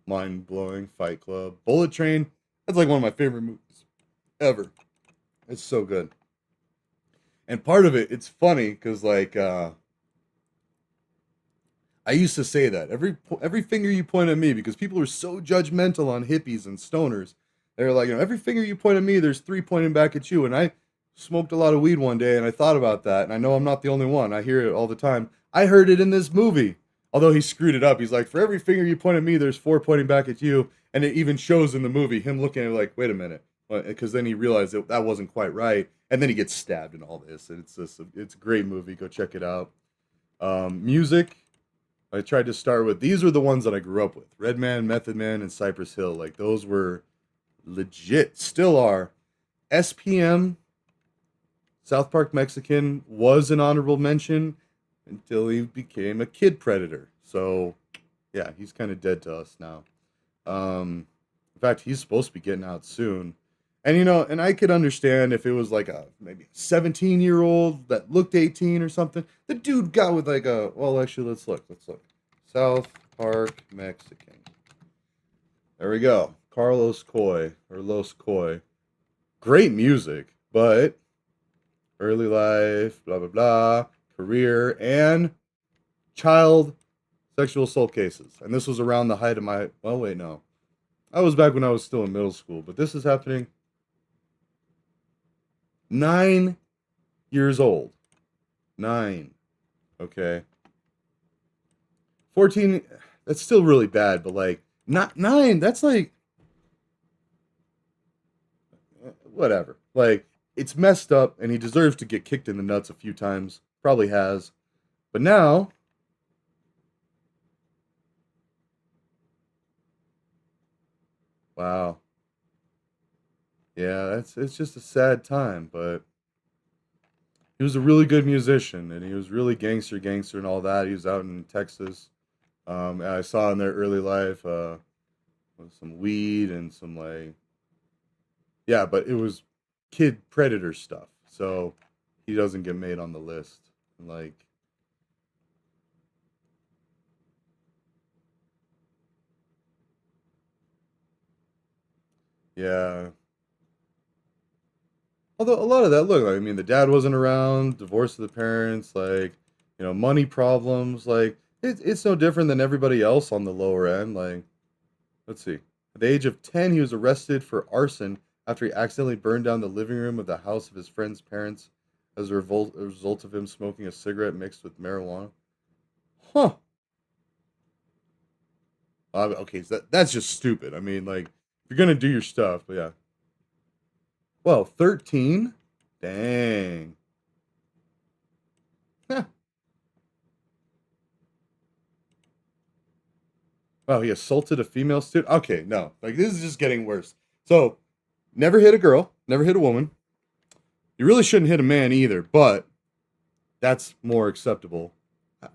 mind blowing. Fight Club, Bullet Train. That's like one of my favorite movies ever. It's so good. And part of it, it's funny because like I used to say that every finger you point at me because people are so judgmental on hippies and stoners. They're like, every finger you point at me, there's three pointing back at you. And I smoked a lot of weed one day, and I thought about that, and I know I'm not the only one. I hear it all the time. I heard it in this movie, although he screwed it up. He's like, for every finger you point at me, there's four pointing back at you, and it even shows in the movie him looking at it like, wait a minute, because then he realized that wasn't quite right, and then he gets stabbed and all this. And it's a great movie. Go check it out. Music. I tried to start with these are the ones that I grew up with. Redman, Method Man, and Cypress Hill. Like those were legit, still are. SPM, South Park Mexican, was an honorable mention until he became a kid predator. So yeah, he's kind of dead to us now. In fact, he's supposed to be getting out soon. And and I could understand if it was like a maybe a 17-year-old that looked 18 or something. The dude got with like a well, actually, let's look. Let's look. South Park Mexican. There we go. Carlos Coy or Los Coy. Great music, but early life, blah blah blah, career and child sexual assault cases. And this was around the height of my well, wait, no. I was back when I was still in middle school, but this is happening 9 years old. 9. Okay. 14, that's still really bad, but like, not 9, that's like, whatever. Like, it's messed up, and he deserves to get kicked in the nuts a few times. Probably has. But now, wow. Yeah, it's just a sad time, but he was a really good musician, and he was really gangster and all that. He was out in Texas. And I saw in their early life with some weed and some like yeah, but it was kid predator stuff, so he doesn't get made on the list. Like yeah, although a lot of that look, I mean, the dad wasn't around, divorce of the parents, like money problems, like it's no different than everybody else on the lower end. Like let's see. At the age of 10, he was arrested for arson after he accidentally burned down the living room of the house of his friend's parents as a result of him smoking a cigarette mixed with marijuana. Huh. Okay, so that's just stupid. I mean, like, if you're going to do your stuff, but yeah. Well, 13? Dang. Huh. Wow, he assaulted a female student? Okay, no. Like, this is just getting worse. So, never hit a girl, never hit a woman. You really shouldn't hit a man either, but that's more acceptable.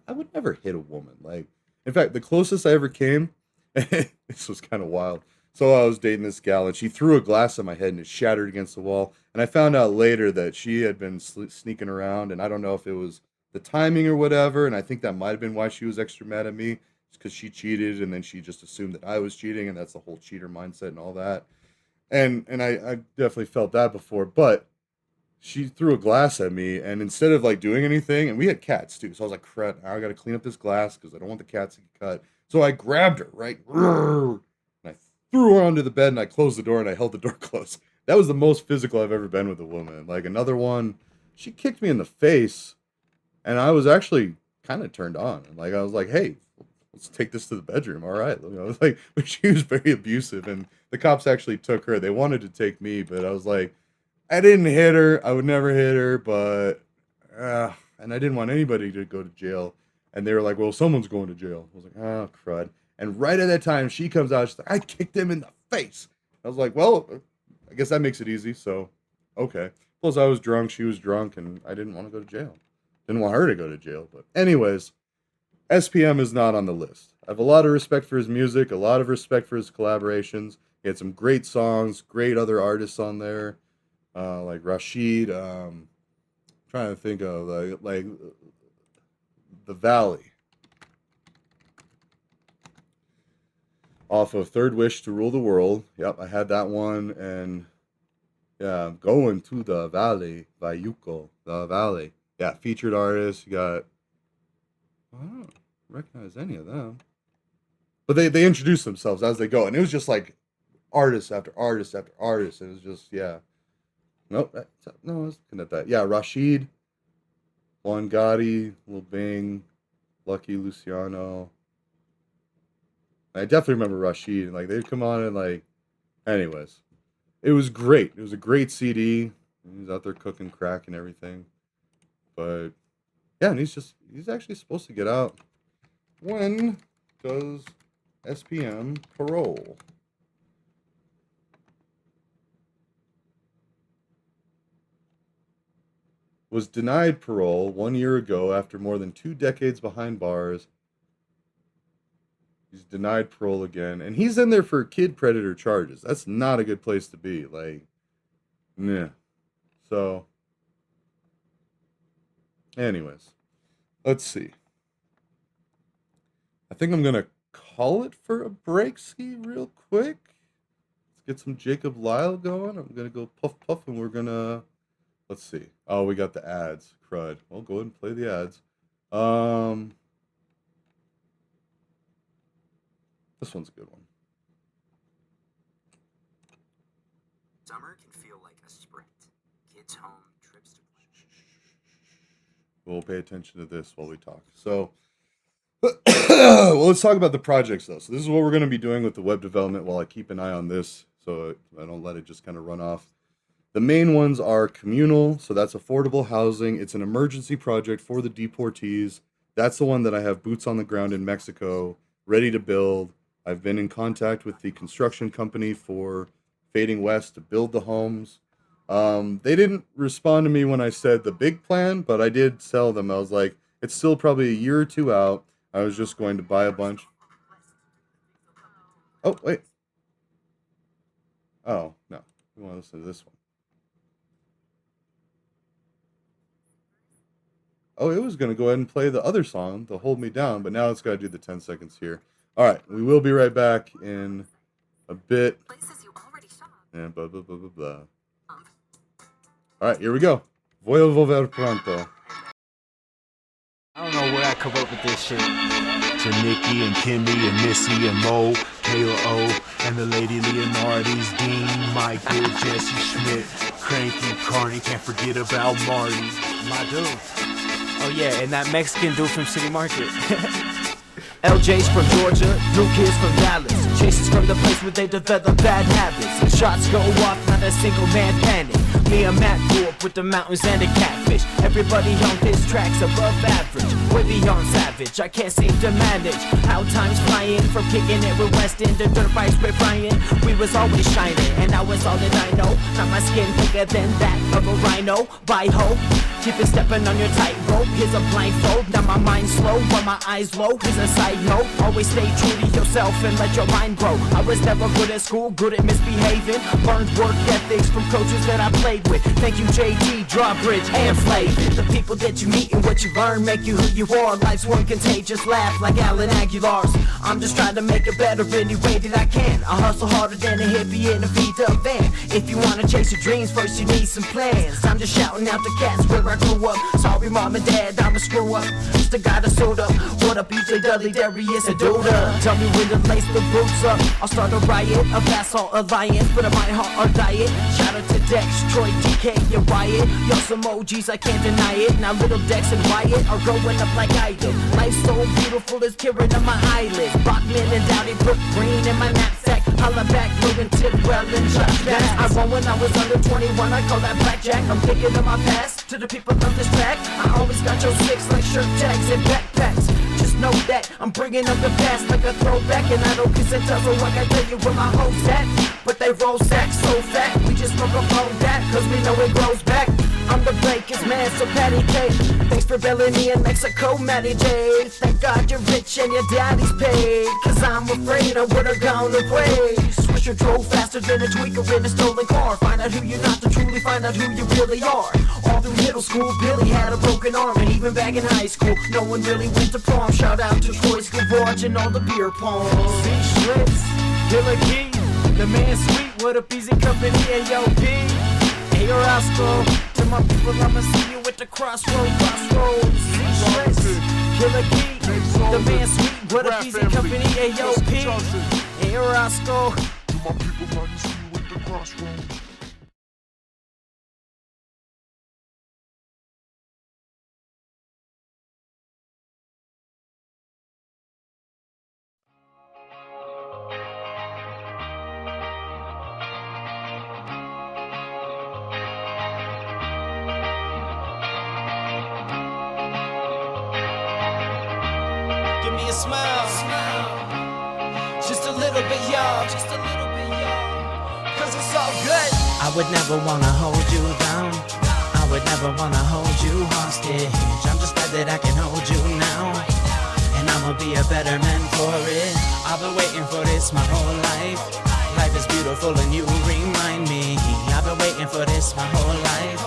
I would never hit a woman. Like, in fact, the closest I ever came, this was kind of wild. So I was dating this gal, and she threw a glass at my head, and it shattered against the wall. And I found out later that she had been sneaking around, and I don't know if it was the timing or whatever. And I think that might have been why she was extra mad at me, because she cheated, and then she just assumed that I was cheating, and that's the whole cheater mindset and all that. And I definitely felt that before, but she threw a glass at me, and instead of like doing anything, and we had cats too, so I was like, crap, now I gotta clean up this glass because I don't want the cats to get cut. So I grabbed her, right? And I threw her onto the bed, and I closed the door, and I held the door closed. That was the most physical I've ever been with a woman. Like another one, she kicked me in the face, and I was actually kind of turned on. Like, I was like, hey, let's take this to the bedroom. All right. You know, like, but she was very abusive, and the cops actually took her. They wanted to take me, but I was like, I didn't hit her. I would never hit her, but, and I didn't want anybody to go to jail. And they were like, well, someone's going to jail. I was like, oh, crud. And right at that time, she comes out. She's like, I kicked him in the face. I was like, well, I guess that makes it easy. So, okay. Plus, I was drunk. She was drunk, and I didn't want to go to jail. Didn't want her to go to jail. But anyways, SPM is not on the list. I have a lot of respect for his music, a lot of respect for his collaborations. He had some great songs, great other artists on there, like Rashid. Trying to think of like The Valley. Off of Third Wish to Rule the World. Yep, I had that one. And yeah, Going to the Valley by Yuko. The Valley. Yeah, featured artists. You got, I don't recognize any of them. But they introduce themselves as they go. And it was just like artist after artist after artist. It was just, yeah. Nope. No, I was looking at that. Yeah, Rashid, Juan Gotti, Lil Bing, Lucky Luciano. I definitely remember Rashid. Like, they'd come on and, like, anyways. It was great. It was a great CD. He was out there cooking crack and everything. But, yeah, and he's actually supposed to get out. When does SPM parole? Was denied parole 1 year ago after more than 2 decades behind bars. He's denied parole again. And he's in there for kid predator charges. That's not a good place to be. Like, nah. So, anyways, let's see. I think I'm going to call it for a break ski real quick. Let's get some Jacob Lyle going. I'm going to go puff puff and we're going to, let's see. Oh, we got the ads. Crud. Well, go ahead and play the ads. This one's a good one. Summer can feel like a sprint. Kids home, trips to We'll pay attention to this while we talk. So, well, let's talk about the projects, though. So this is what we're going to be doing with the web development while I keep an eye on this so I don't let it just kind of run off. The main ones are communal, so that's affordable housing. It's an emergency project for the deportees. That's the one that I have boots on the ground in Mexico, ready to build. I've been in contact with the construction company for Fading West to build the homes. They didn't respond to me when I said the big plan, but I did tell them. I was like, it's still probably a year or two out. I was just going to buy a bunch. Oh, wait. Oh, no. We want to listen to this one. Oh, it was going to go ahead and play the other song, the Hold Me Down, but now it's got to do the 10 seconds here. All right, we will be right back in a bit. places you already shop. And blah, blah, blah, blah, blah. All right, here we go. Voy a volver pronto. I don't know where I come up with this shit. To Nikki and Kimmy and Missy and Mo, Kayla O, and the lady Leonardi's, Dean, Michael, Jesse Schmidt, Cranky, Carney, can't forget about Marty. My dude. Oh yeah, and that Mexican dude from City Market. LJ's from Georgia, New Kids from Dallas. Chases from the place where they develop bad habits. And shots go off, not a single man panic. Me and Matt grew up with the mountains and the catfish. Everybody on this track's above average, way beyond savage. I can't seem to manage how time's flying. From kicking it with West End to dirt bikes with Brian. We was always shining, and now it's all that I know. Now my skin thicker than that of a rhino. By hope, keep it stepping on your tightrope. Here's a blindfold, now my mind's slow, but my eyes low. Here's a side note, always stay true to yourself and let your mind grow. I was never good at school, good at misbehaving. Learned work ethics from coaches that I played with. Thank you JT, Drawbridge, and Flavin. The people that you meet and what you learn make you who you are. Life's one contagious laugh like Alan Aguilar's. I'm just trying to make it better any way that I can. I hustle harder than a hippie in a beat-up van. If you wanna chase your dreams, first you need some plans. I'm just shouting out the cats where I grew up. Sorry mom and dad, I'm a screw up. Still got a suit up. What up BJ Dudley, Darius and Duda? Tell me when to lace the boots up. I'll start a riot, a basalt alliance, but in my heart or diet. Shout out to Dex, Troy, Detroit, DK, and Riot. Y'all some OGs, I can't deny it. Now little Dex and Wyatt are growing up like I do. Life's so beautiful, it's peering on my eyelids. Rockman and Dowdy put green in my knapsack. Holla back, Logan, Tidwell, and Josh Bass. I won when I was under 21, I call that blackjack. I'm thinking of my past, to the people on this track. I always got your six like shirt tags and backpacks. Just know that I'm bringing up the past like a throwback. And I don't kiss and tell, so I can tell you where my hoes at. But they roll sacks so fat, we just smoke up on that, cause we know it grows back. I'm the Baker's man, so Patty K. Thanks for bailing me in Mexico, Matty J. Thank God you're rich and your daddy's paid, cause I'm afraid I would've gone away. Swisher drove faster than a tweaker in a stolen car. Find out who you're not to truly find out who you really are. All through middle school, Billy had a broken arm. And even back in high school, no one really went to prom. Shout out to Troy Scavorge and all the beer pongs. Schlitz, Killer Key, the man sweet, what up easy company, AOP. Hey, your Roscoe, to my people, I'ma see you at the crossroads. Schlitz, Killer Key, the man sweet, what up easy company, AOP. Hey, your Roscoe, To my people, I'ma see you at the crossroads. give me a smile. Just a little bit, y'all. Cause it's all good. I would never wanna hold you down. I would never wanna hold you hostage. I'm just glad that I can hold you now. And I'ma be a better man for it. I've been waiting for this my whole life. Life is beautiful and you remind me. I've been waiting for this my whole life.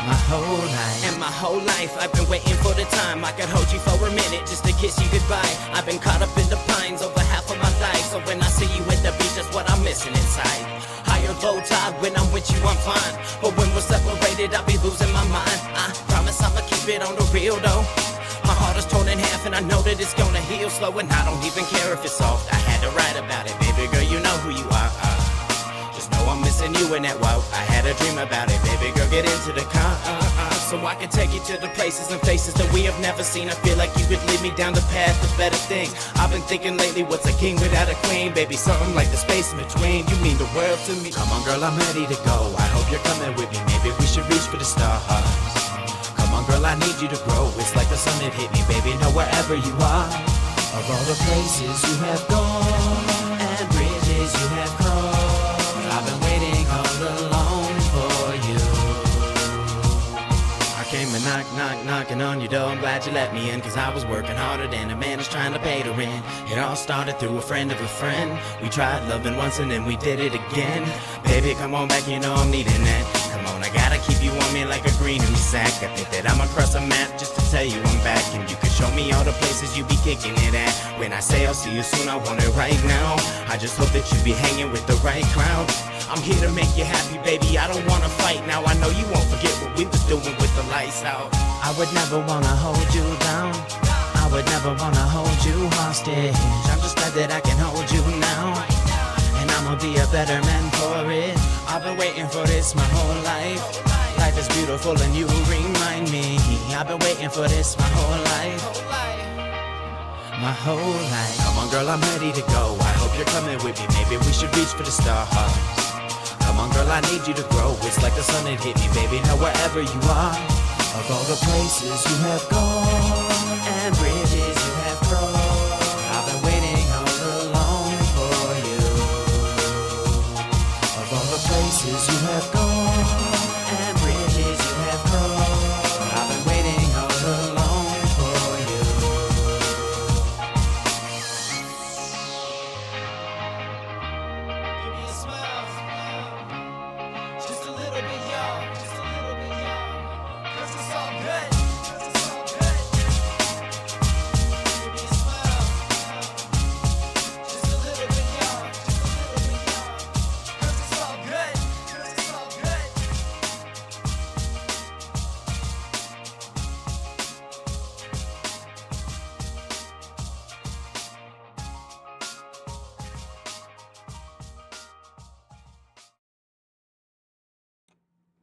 My whole life. And my whole life I've been waiting for the time I could hold you for a minute just to kiss you goodbye. I've been caught up in the pines over half of my life. So when I see you at the beach, that's what I'm missing inside. High or low tide, when I'm with you I'm fine. But when we're separated I'll be losing my mind. I promise I'ma keep it on the real though. My heart is torn in half and I know that it's gonna heal slow. And I don't even care if it's soft, I had to write about it. Baby girl, you know who you are. Just know I'm missing you in that wow. I had a dream about it. Baby girl, get into the car so I can take you to the places and faces that we have never seen. I feel like you could lead me down the path to better things. I've been thinking lately, what's a king without a queen? Baby, something like the space in between. You mean the world to me. Come on girl, I'm ready to go. I hope you're coming with me. Maybe we should reach for the stars. Come on girl, I need you to grow. It's like the sun that hit me, baby, know wherever you are. Of all the places you have gone and bridges you have crossed, I've been waiting all alone for you. I came and knocking on your door. I'm glad you let me in, cause I was working harder than a man is trying to pay the rent. It all started through a friend of a friend. We tried loving once and then we did it again. Baby, come on back, you know I'm needing that. Come on, I gotta keep you on me like a green in sack. I think that I'ma cross a map just to tell you I'm back. And you can show me all the places you be kicking it at. When I say I'll see you soon, I want it right now. I just hope that you be hanging with the right crowd. I'm here to make you happy, baby, I don't wanna fight now. I know you won't forget what we was doing with the lights out. I would never wanna hold you down. I would never wanna hold you hostage. I'm just glad that I can hold you now. And I'ma be a better man for it. I've been waiting for this my whole life. Life is beautiful and you remind me. I've been waiting for this my whole life. My whole life. Come on girl, I'm ready to go. I hope you're coming with me. Maybe we should reach for the stars. Come on girl, I need you to grow. It's like the sun that hit me, baby, know wherever you are. Of all the places you have gone and bridges you have crossed, I've been waiting all along for you. Of all the places you have gone and bridges you have crossed, I've been waiting all along for you. Give me a smile. Just a little bit, y'all. Cause it's all good.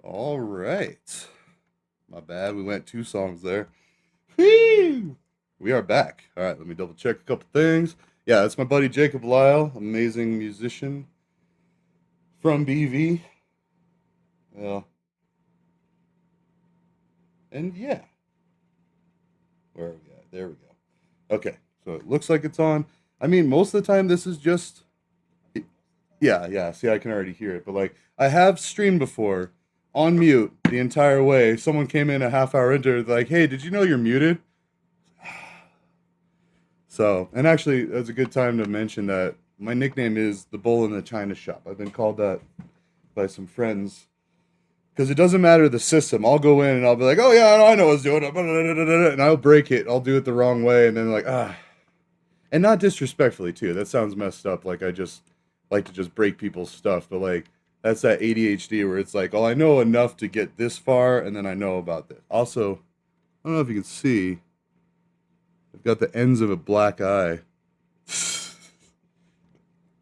All right. My bad. We went 2 songs there. Whee! We are back. All right, let me double check a couple things. Yeah, that's my buddy Jacob Lyle, amazing musician from BV. Yeah. And yeah. Where are we at? There we go. Okay, so it looks like it's on. I mean, most of the time this is just. Yeah. See, I can already hear it. But like, I have streamed before on mute the entire way. Someone came in a half hour into it, like, hey, did you know you're muted? So, and actually, that's a good time to mention that my nickname is the Bull in the China Shop. I've been called that by some friends because it doesn't matter the system. I'll go in and I'll be like, oh yeah, I know what I was doing, and I'll break it. I'll do it the wrong way, and then like, and not disrespectfully too. That sounds messed up. Like I just like to just break people's stuff, but like that's that ADHD where it's like, oh, I know enough to get this far, and then I know about this. Also, I don't know if you can see. I've got the ends of a black eye.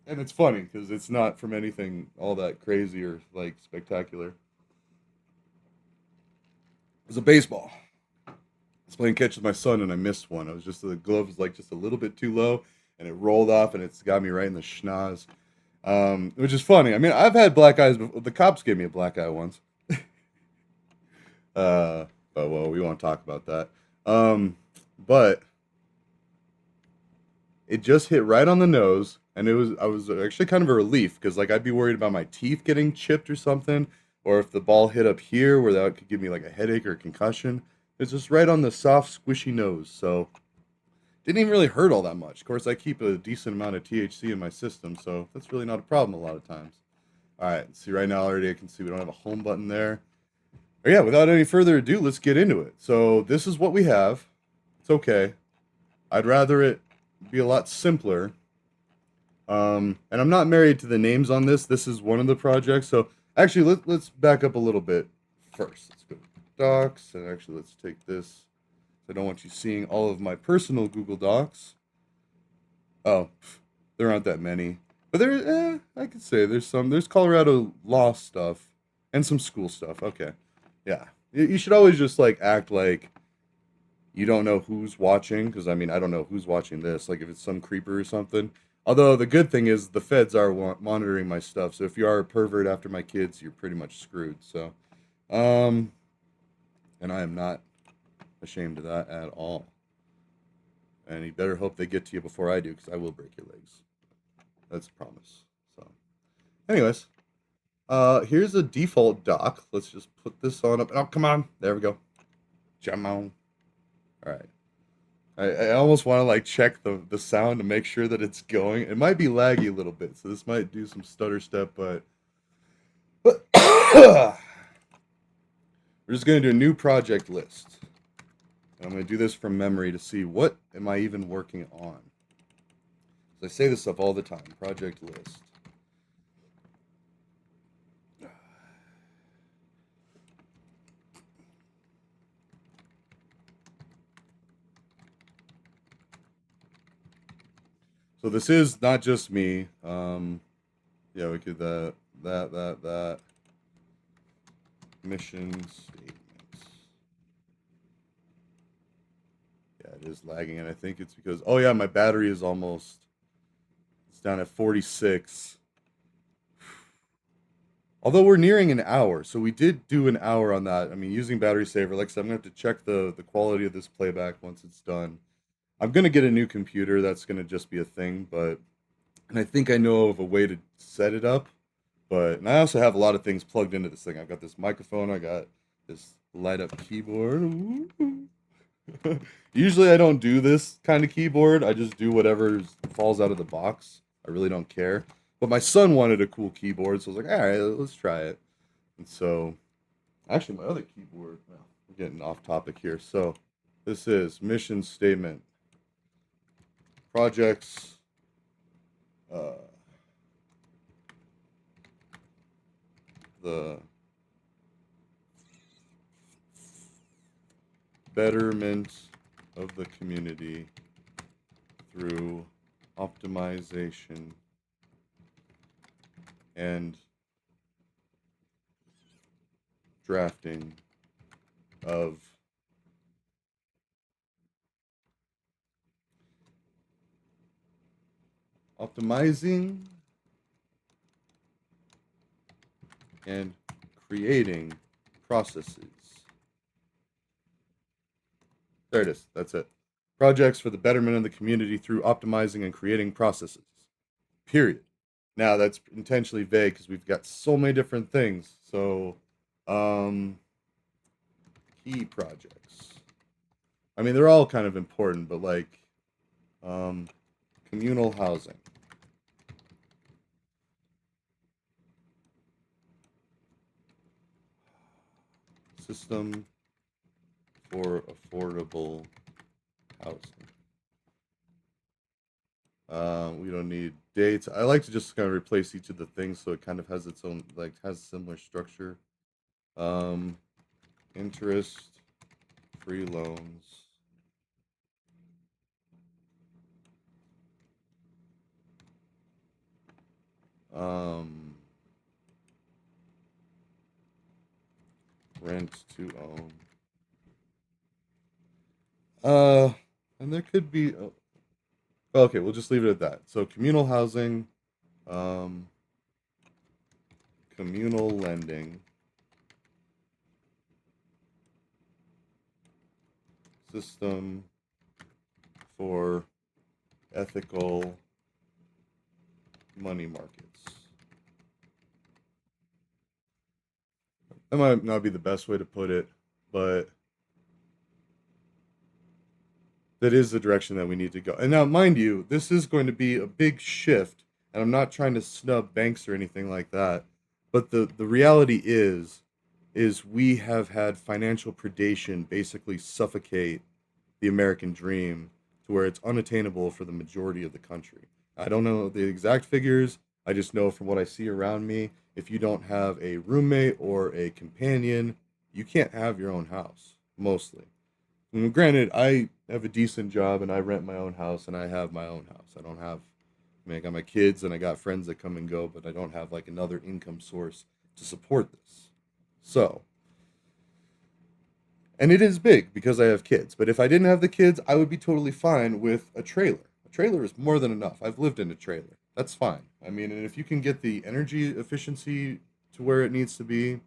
And it's funny because it's not from anything all that crazy or like spectacular. It was a baseball. I was playing catch with my son and I missed one. I was just the glove was like just a little bit too low and it rolled off and it's got me right in the schnoz. Which is funny. I mean, I've had black eyes before. The cops gave me a black eye once. But well, we won't talk about that. But it just hit right on the nose, and I was actually kind of a relief because like I'd be worried about my teeth getting chipped or something, or if the ball hit up here where that could give me like a headache or a concussion. It's just right on the soft, squishy nose, so didn't even really hurt all that much. Of course, I keep a decent amount of THC in my system, so that's really not a problem a lot of times. All right, see right now already I can see we don't have a home button there. But yeah, without any further ado, let's get into it. So this is what we have. It's okay. I'd rather it be a lot simpler. And I'm not married to the names on this. This is one of the projects. So actually, let's back up a little bit first. Let's go to Docs, and actually let's take this. I don't want you seeing all of my personal Google Docs. Oh, there aren't that many. But I could say there's some. There's Colorado law stuff and some school stuff. Okay. Yeah. You should always just like act like you don't know who's watching, because I mean, I don't know who's watching this. Like if it's some creeper or something. Although the good thing is the feds are monitoring my stuff. So if you are a pervert after my kids, you're pretty much screwed. So, and I am not ashamed of that at all. And you better hope they get to you before I do, because I will break your legs. That's a promise. So, anyways, here's a default doc. Let's just put this on up. Oh, come on. There we go. Jam on. All right. I almost want to like check the sound to make sure that it's going. It might be laggy a little bit, so this might do some stutter step, but we're just going to do a new project list. And I'm going to do this from memory to see what am I even working on. So I say this stuff all the time. Project list. So this is not just me. Yeah, we could that mission statements. Yeah, it is lagging, and I think it's because yeah, my battery is it's down at 46. Although we're nearing an hour, so we did do an hour on that. I mean, using battery saver. Like I said, I'm gonna have to check the quality of this playback once it's done. I'm going to get a new computer. That's going to just be a thing, and I think I know of a way to set it up, and I also have a lot of things plugged into this thing. I've got this microphone. I got this light up keyboard. Usually I don't do this kind of keyboard. I just do whatever falls out of the box. I really don't care. But my son wanted a cool keyboard, so I was like, all right, let's try it. And so, actually my other keyboard, well, we're getting off topic here. So this is mission statement. Projects, the betterment of the community through optimization and drafting of optimizing and creating processes. There it is. That's it. Projects for the betterment of the community through optimizing and creating processes. Period. Now that's intentionally vague because we've got so many different things. So, key projects. I mean, they're all kind of important, but like, communal housing. System for affordable housing. We don't need dates. I like to just kind of replace each of the things so it kind of has its own, like, has similar structure. Interest, free loans. Rent to own. And there could be. Okay, we'll just leave it at that. So communal housing, communal lending, system for ethical money markets. That might not be the best way to put it, but that is the direction that we need to go. And now, mind you, this is going to be a big shift, and I'm not trying to snub banks or anything like that, but the reality is we have had financial predation basically suffocate the American dream to where it's unattainable for the majority of the country. I don't know the exact figures. I just know from what I see around me, if you don't have a roommate or a companion, you can't have your own house, mostly. And granted, I have a decent job and I rent my own house and I have my own house. I don't have, I mean, I got my kids and I got friends that come and go, but I don't have like another income source to support this. So, and it is big because I have kids, but if I didn't have the kids, I would be totally fine with a trailer. A trailer is more than enough. I've lived in a trailer. That's fine. I mean, and if you can get the energy efficiency to where it needs to be,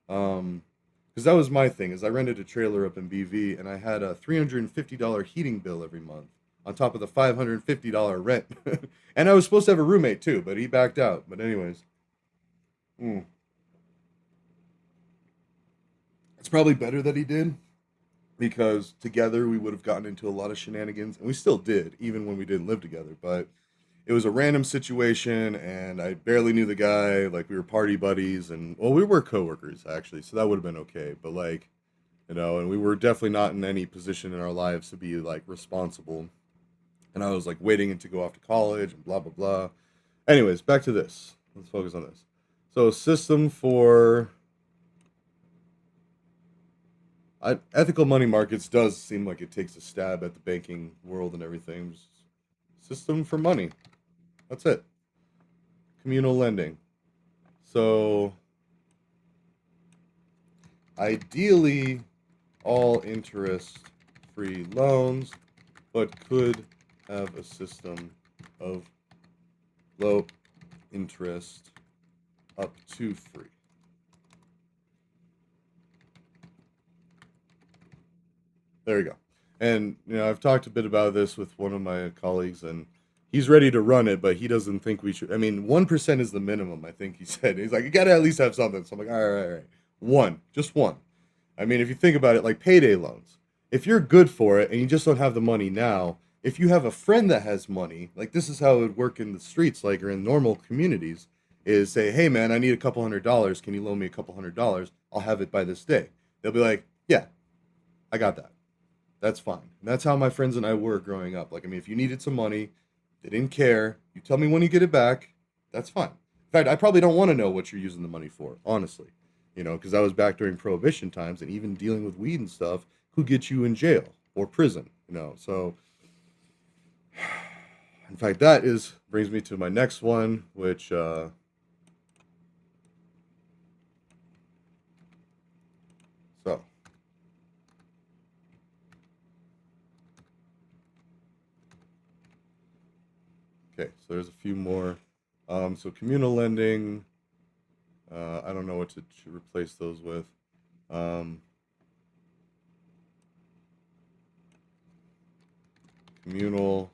because that was my thing, is I rented a trailer up in BV and I had a $350 heating bill every month on top of the $550 rent. And I was supposed to have a roommate too, but he backed out. But anyways, it's probably better that he did, because together we would have gotten into a lot of shenanigans, and we still did, even when we didn't live together. But it was a random situation, and I barely knew the guy. Like, we were party buddies, and, well, we were coworkers, actually, so that would have been okay. But, like, you know, and we were definitely not in any position in our lives to be, like, responsible. And I was, like, waiting to go off to college, and blah, blah, blah. Anyways, back to this. Let's focus on this. So, system for ethical money markets does seem like it takes a stab at the banking world and everything. System for money. That's it. Communal lending. So, ideally, all interest-free loans, but could have a system of low interest up to free. There you go. And, you know, I've talked a bit about this with one of my colleagues, and he's ready to run it, but he doesn't think we should. I mean, 1% is the minimum, I think he said. He's like, you got to at least have something. So I'm like, all right. One. Just one. I mean, if you think about it, like payday loans. If you're good for it and you just don't have the money now, if you have a friend that has money, like this is how it would work in the streets, like, or in normal communities, is say, hey, man, I need a couple $100. Can you loan me a couple $100? I'll have it by this day. They'll be like, yeah, I got that. That's fine. And that's how my friends and I were growing up. Like, I mean, if you needed some money, they didn't care. You tell me when you get it back. That's fine. In fact, I probably don't want to know what you're using the money for, honestly. You know, because I was back during Prohibition times, and even dealing with weed and stuff could get you in jail or prison, you know. So, in fact, that brings me to my next one, which Okay, so there's a few more. So communal lending. I don't know what to replace those with. Communal,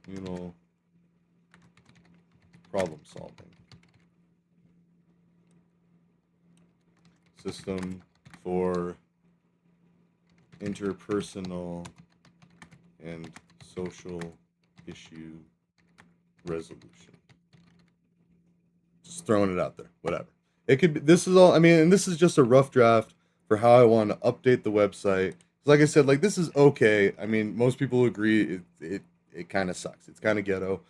communal problem solving. System for interpersonal and social issue resolution. Just throwing it out there, whatever. It could be, this is all, I mean, and this is just a rough draft for how I want to update the website. Like I said, like this is okay. I mean, most people agree it kind of sucks. It's kind of ghetto.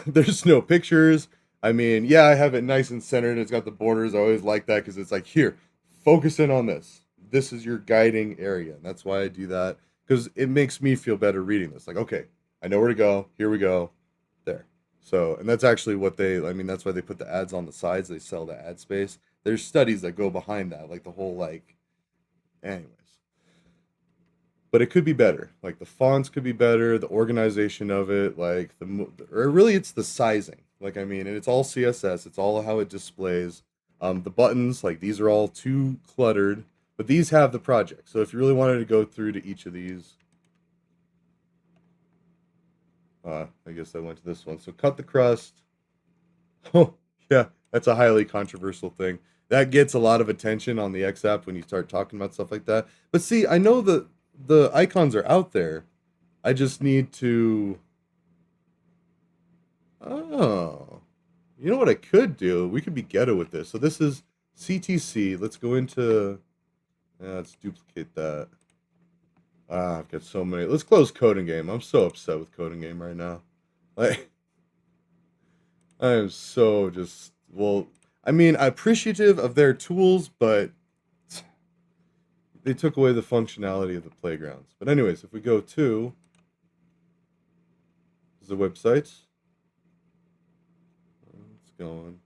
There's no pictures. I mean, yeah, I have it nice and centered. It's got the borders. I always like that because it's like, here, focus in on this. This is your guiding area. And that's why I do that, because it makes me feel better reading this. Like, okay, I know where to go. Here we go. There. So, and that's actually what I mean, that's why they put the ads on the sides. They sell the ad space. There's studies that go behind that, like the whole, like, anyways. But it could be better. Like the fonts could be better, the organization of it, like or really it's the sizing. Like, I mean, and it's all CSS. It's all how it displays. The buttons, like these are all too cluttered, but these have the project. So if you really wanted to go through to each of these, I guess I went to this one. So cut the crust. Oh, yeah, that's a highly controversial thing. That gets a lot of attention on the X app when you start talking about stuff like that. But see, I know that the icons are out there. I just need to... Oh. You know what I could do? We could be ghetto with this. So this is CTC. Let's go into... let's duplicate that. I've got so many. Let's close Coding Game. I'm so upset with Coding Game right now. Like, I am so just, well, I mean, I'm appreciative of their tools, but they took away the functionality of the playgrounds. But anyways, if we go to the website, it's going.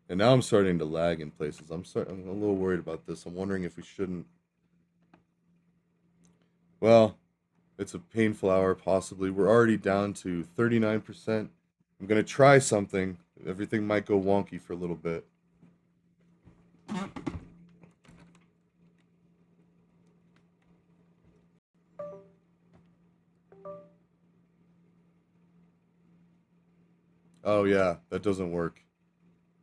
And now I'm starting to lag in places. I'm a little worried about this. I'm wondering if we shouldn't. Well, it's a painful hour, possibly. We're already down to 39%. I'm going to try something. Everything might go wonky for a little bit. Oh, yeah, that doesn't work.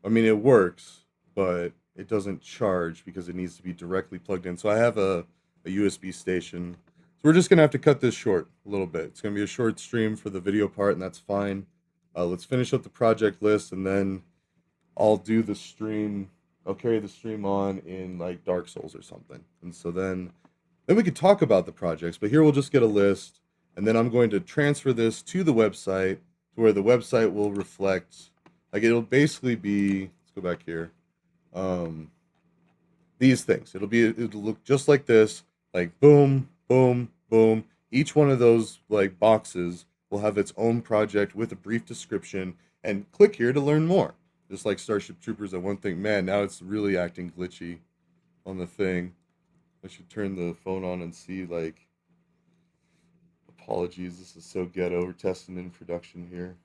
I mean, it works, but it doesn't charge because it needs to be directly plugged in. So I have a USB station. So we're just going to have to cut this short a little bit. It's going to be a short stream for the video part, and that's fine. Let's finish up the project list, and then I'll do the stream. I'll carry the stream on in, like, Dark Souls or something. And so then we could talk about the projects, but here we'll just get a list, and then I'm going to transfer this to the website to where the website will reflect, like, it'll basically be, let's go back here, these things. It'll look just like this, like boom, boom, boom. Each one of those, like, boxes will have its own project with a brief description, and click here to learn more. Just like Starship Troopers, at one thing, man, now it's really acting glitchy on the thing. I should turn the phone on and see, like, apologies, this is so ghetto. We're testing in production here.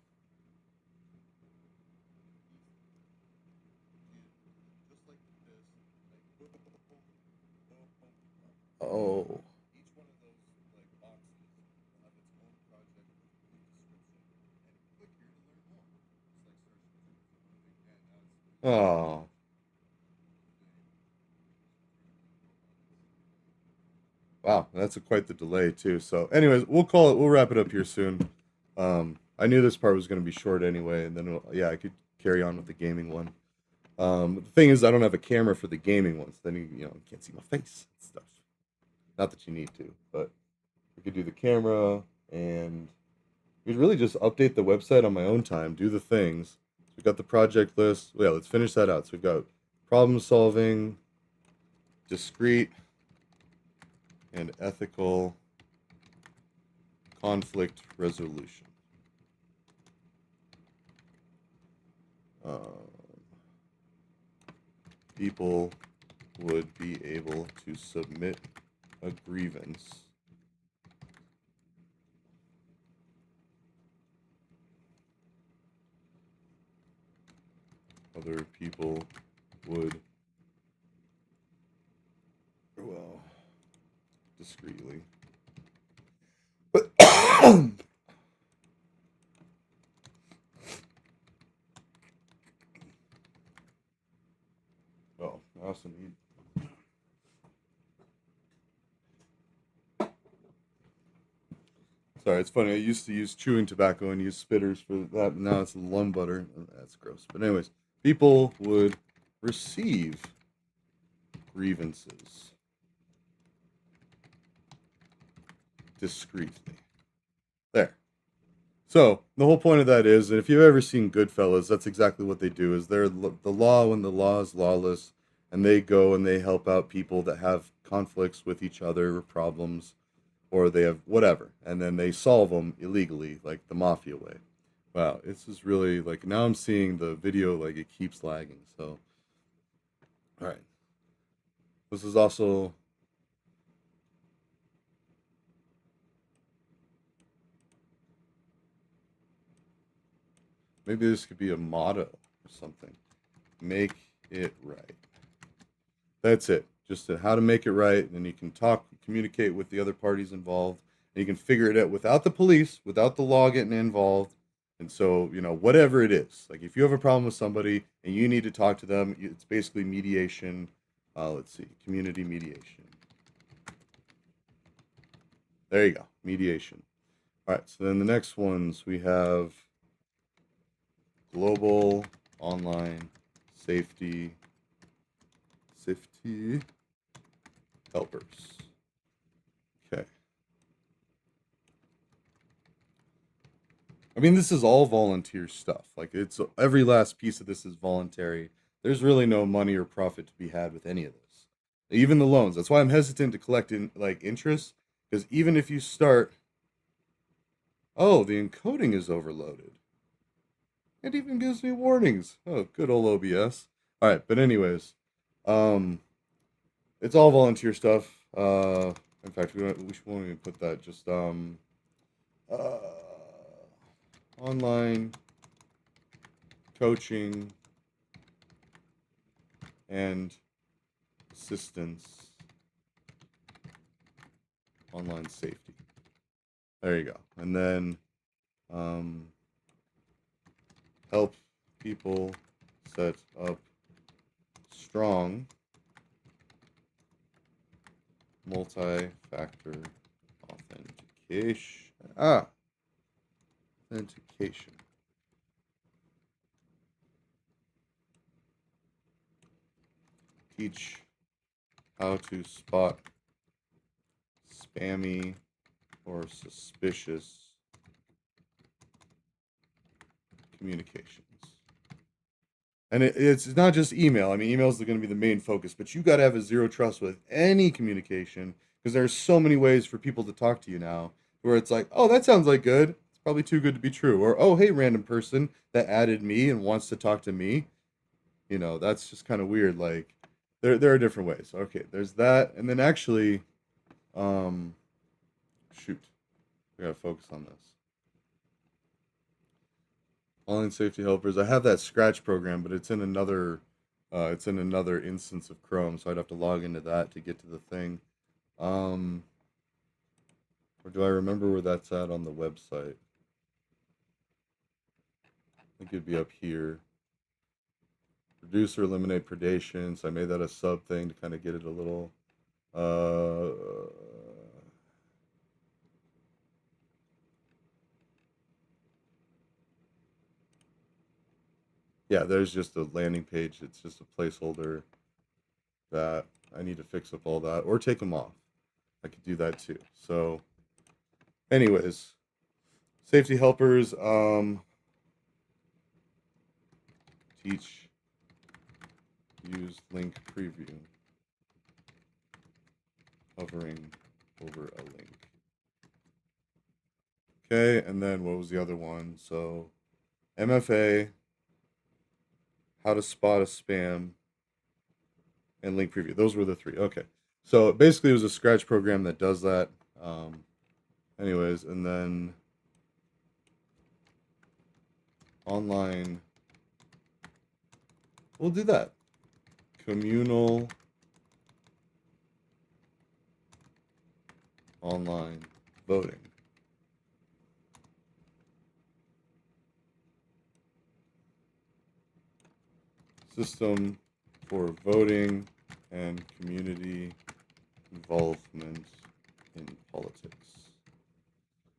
Oh. Oh. Wow, that's quite the delay too. So anyways, we'll wrap it up here soon. I knew this part was going to be short anyway, and then yeah, I could carry on with the gaming one. The thing is, I don't have a camera for the gaming ones. Then you can't see my face and stuff. Not that you need to, but we could do the camera, and we could really just update the website on my own time, do the things. So we've got the project list. Well, yeah, let's finish that out. So we've got problem solving, discrete, and ethical conflict resolution. People would be able to submit a grievance other people would, well, discreetly. Oh, I also need. Sorry, it's funny. I used to use chewing tobacco and use spitters for that, but now it's lung butter. That's gross. But anyways, people would receive grievances discreetly. There. So the whole point of that is that if you've ever seen Goodfellas, that's exactly what they do. Is they're the law when the law is lawless, and they go and they help out people that have conflicts with each other or problems, or they have whatever, and then they solve them illegally, like the mafia way. Wow, this is really like now I'm seeing the video like it keeps lagging. So, all right, this is also. Maybe this could be a motto or something. Make it right. That's it. Just how to make it right, and then you can talk, communicate with the other parties involved, and you can figure it out without the police, without the law getting involved. And so, whatever it is, like if you have a problem with somebody and you need to talk to them, it's basically mediation. Let's see, community mediation. There you go, mediation. All right, so then the next ones we have global online safety helpers. Okay. I mean, this is all volunteer stuff. Like it's every last piece of this is voluntary. There's really no money or profit to be had with any of this. Even the loans. That's why I'm hesitant to collect interest, because even if you start, oh, the encoding is overloaded. It even gives me warnings. Oh, good old OBS. All right, but anyways, it's all volunteer stuff. In fact, we won't even put that. Just online coaching and assistance, online safety. There you go. And then help people set up strong multi-factor authentication. Authentication. Teach how to spot spammy or suspicious communications. And it's not just email. I mean, email is going to be the main focus, but you got to have a zero trust with any communication, because there's so many ways for people to talk to you now where it's like, oh, that sounds like good. It's probably too good to be true. Or, oh, hey, random person that added me and wants to talk to me. That's just kind of weird. Like, there are different ways. Okay, there's that. And then actually, shoot, we got to focus on this. Online safety helpers. I have that Scratch program, but it's in another instance of Chrome, so I'd have to log into that to get to the thing. Or do I remember where that's at on the website? I think it'd be up here. Reduce or eliminate predation. So I made that a sub thing to kind of get it a little. Yeah, there's just a landing page. It's just a placeholder that I need to fix up all that or take them off. I could do that too. So anyways, safety helpers, teach, use link preview, hovering over a link. Okay, and then what was the other one? So MFA, how to spot a spam, and link preview. Those were the three. Okay. So basically it was a Scratch program that does that. Anyways, and then online we'll do that. Communal online voting. System for voting and community involvement in politics.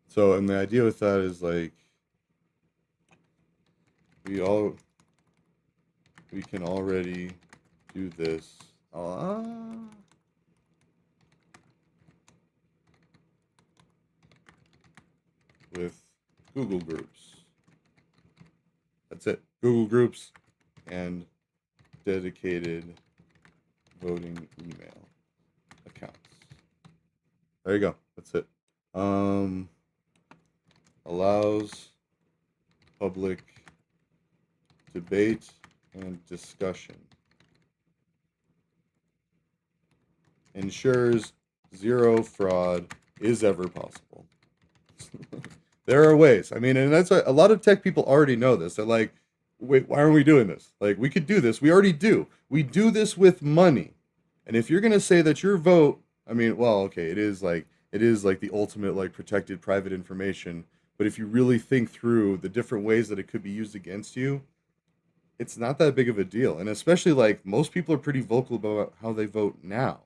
So, and the idea with that is like we can already do this. With Google Groups. That's it. Google Groups and dedicated voting email accounts. There you go. That's it. Allows public debate and discussion. Ensures zero fraud is ever possible. There are ways. I mean, and that's a lot of tech people already know this. They're like, wait, why aren't we doing this? Like, we could do this. We already do. We do this with money. And if you're going to say that your vote, I mean, well, okay, it is like the ultimate, like, protected private information. But if you really think through the different ways that it could be used against you, it's not that big of a deal. And especially, like, most people are pretty vocal about how they vote now.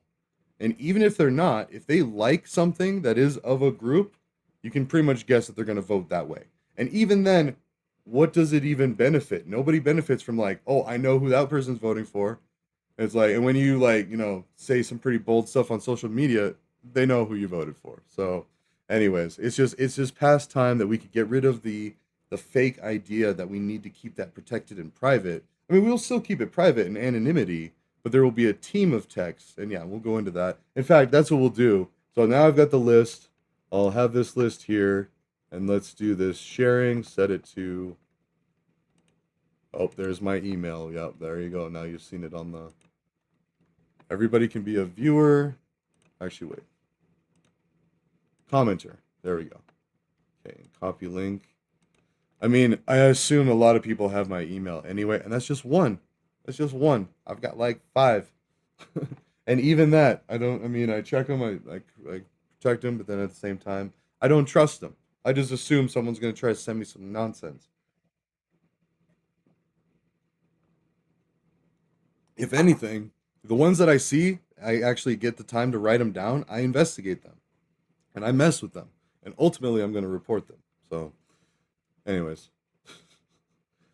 And even if they're not, if they like something that is of a group, you can pretty much guess that they're going to vote that way. And even then, what does it even benefit? Nobody benefits from like, oh, I know who that person's voting for. It's like, and when you like, say some pretty bold stuff on social media, they know who you voted for. So anyways, it's just past time that we could get rid of the fake idea that we need to keep that protected and private. I mean, we'll still keep it private and anonymity, but there will be a team of techs. And yeah, we'll go into that. In fact, that's what we'll do. So now I've got the list. I'll have this list here, and let's do this sharing, set it to, oh, there's my email. Yep, there you go. Now you've seen it on the, everybody can be a viewer. Actually, wait. Commenter. There we go. Okay, copy link. I mean, I assume a lot of people have my email anyway, and that's just one. That's just one. I've got like 5. And even that, I check them, I protect them, but then at the same time, I don't trust them. I just assume someone's going to try to send me some nonsense. If anything, the ones that I see, I actually get the time to write them down. I investigate them, and I mess with them, and ultimately, I'm going to report them. So, anyways,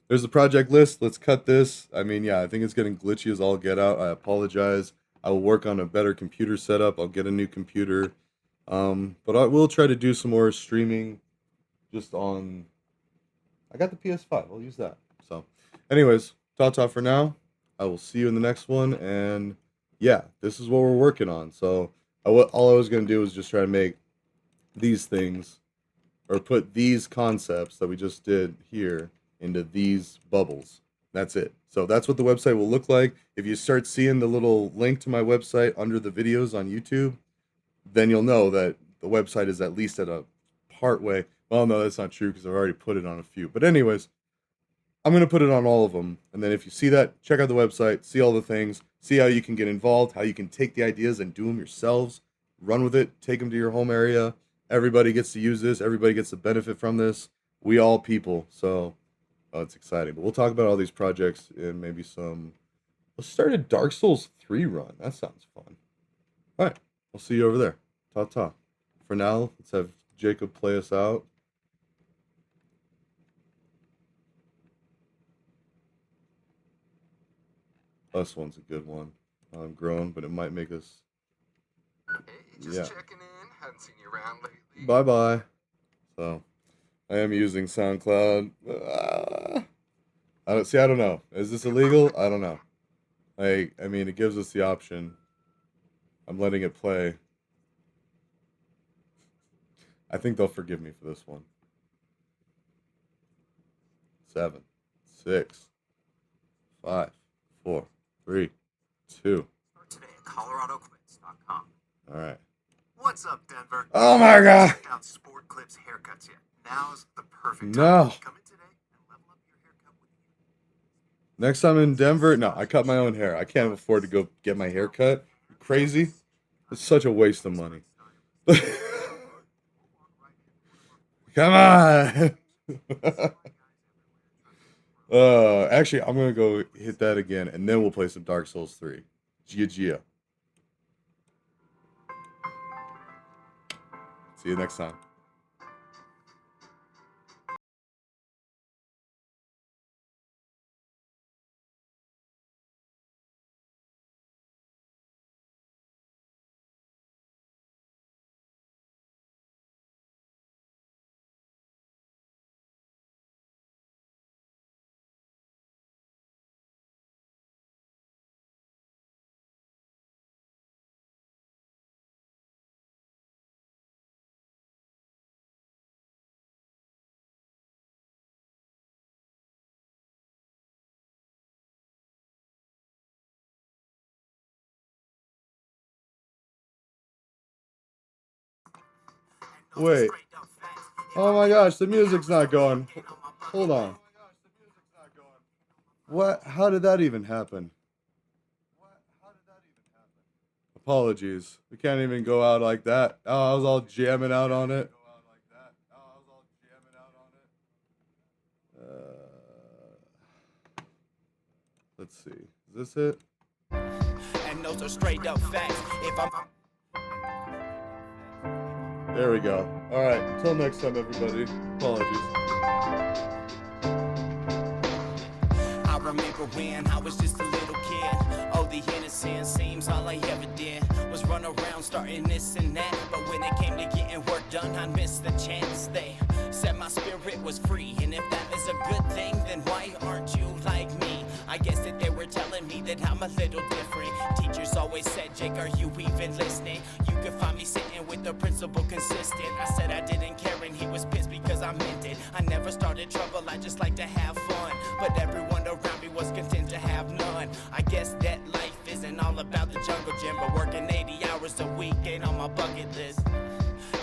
there's the project list. Let's cut this. I mean, yeah, I think it's getting glitchy as all get out. I apologize. I will work on a better computer setup. I'll get a new computer. But I will try to do some more streaming just on, I got the PS5, I'll use that. So anyways, ta-ta for now. I will see you in the next one. And yeah, this is what we're working on. So all I was going to do was just try to make these things, or put these concepts that we just did here into these bubbles. That's it. So that's what the website will look like. If you start seeing the little link to my website under the videos on YouTube, then you'll know that the website is at least at a part way. Well, no, that's not true because I've already put it on a few. But anyways, I'm going to put it on all of them. And then if you see that, check out the website, see all the things, see how you can get involved, how you can take the ideas and do them yourselves, run with it, take them to your home area. Everybody gets to use this. Everybody gets to benefit from this. We all people. So it's exciting. But we'll talk about all these projects and maybe some. Let's start a Dark Souls 3 run. That sounds fun. All right. I'll see you over there. Ta-ta. For now, let's have Jacob play us out. This one's a good one. I'm grown, but it might make us. Hey, just checking in. Hadn't seen you around lately. Bye-bye. So, I am using SoundCloud. I don't know. Is this illegal? I don't know. I mean, it gives us the option. I'm letting it play. I think they'll forgive me for this one. 7, 6, 5, 4, 3, 2. Start today at coloradoquits.com. All right. What's up, Denver? Oh my God. Check out Sport Clips haircuts yet. Now's the perfect time. No. Come in today and level up your haircut with you. Next time in Denver, no, I cut my own hair. I can't afford to go get my hair cut. You crazy? It's such a waste of money. Come on. Actually, I'm gonna go hit that again, and then we'll play some Dark Souls 3. Gia. See you next time. Wait. Oh my gosh, the music's not going. Hold on. What? How did that even happen? Apologies. We can't even go out like that. Oh, I was all jamming out on it. Let's see. Is this it? And those are straight up facts. If I'm There we go. Alright, until next time, everybody. Apologies. I remember when I was just a little kid. Oh, the innocence seems all I ever did was run around starting this and that. But when it came to getting work done, I missed the chance. They said my spirit was free, and if that is a good thing, then why aren't you like me? I guess that they were telling me that I'm a little different. Teachers always said, Jake, are you even listening? You could find me sitting with the principal consistent. I said I didn't care, and he was pissed because I meant it. I never started trouble, I just like to have fun. But everyone around me was content to have none. I guess that life isn't all about the jungle gym, but working 80 hours a week ain't on my bucket list.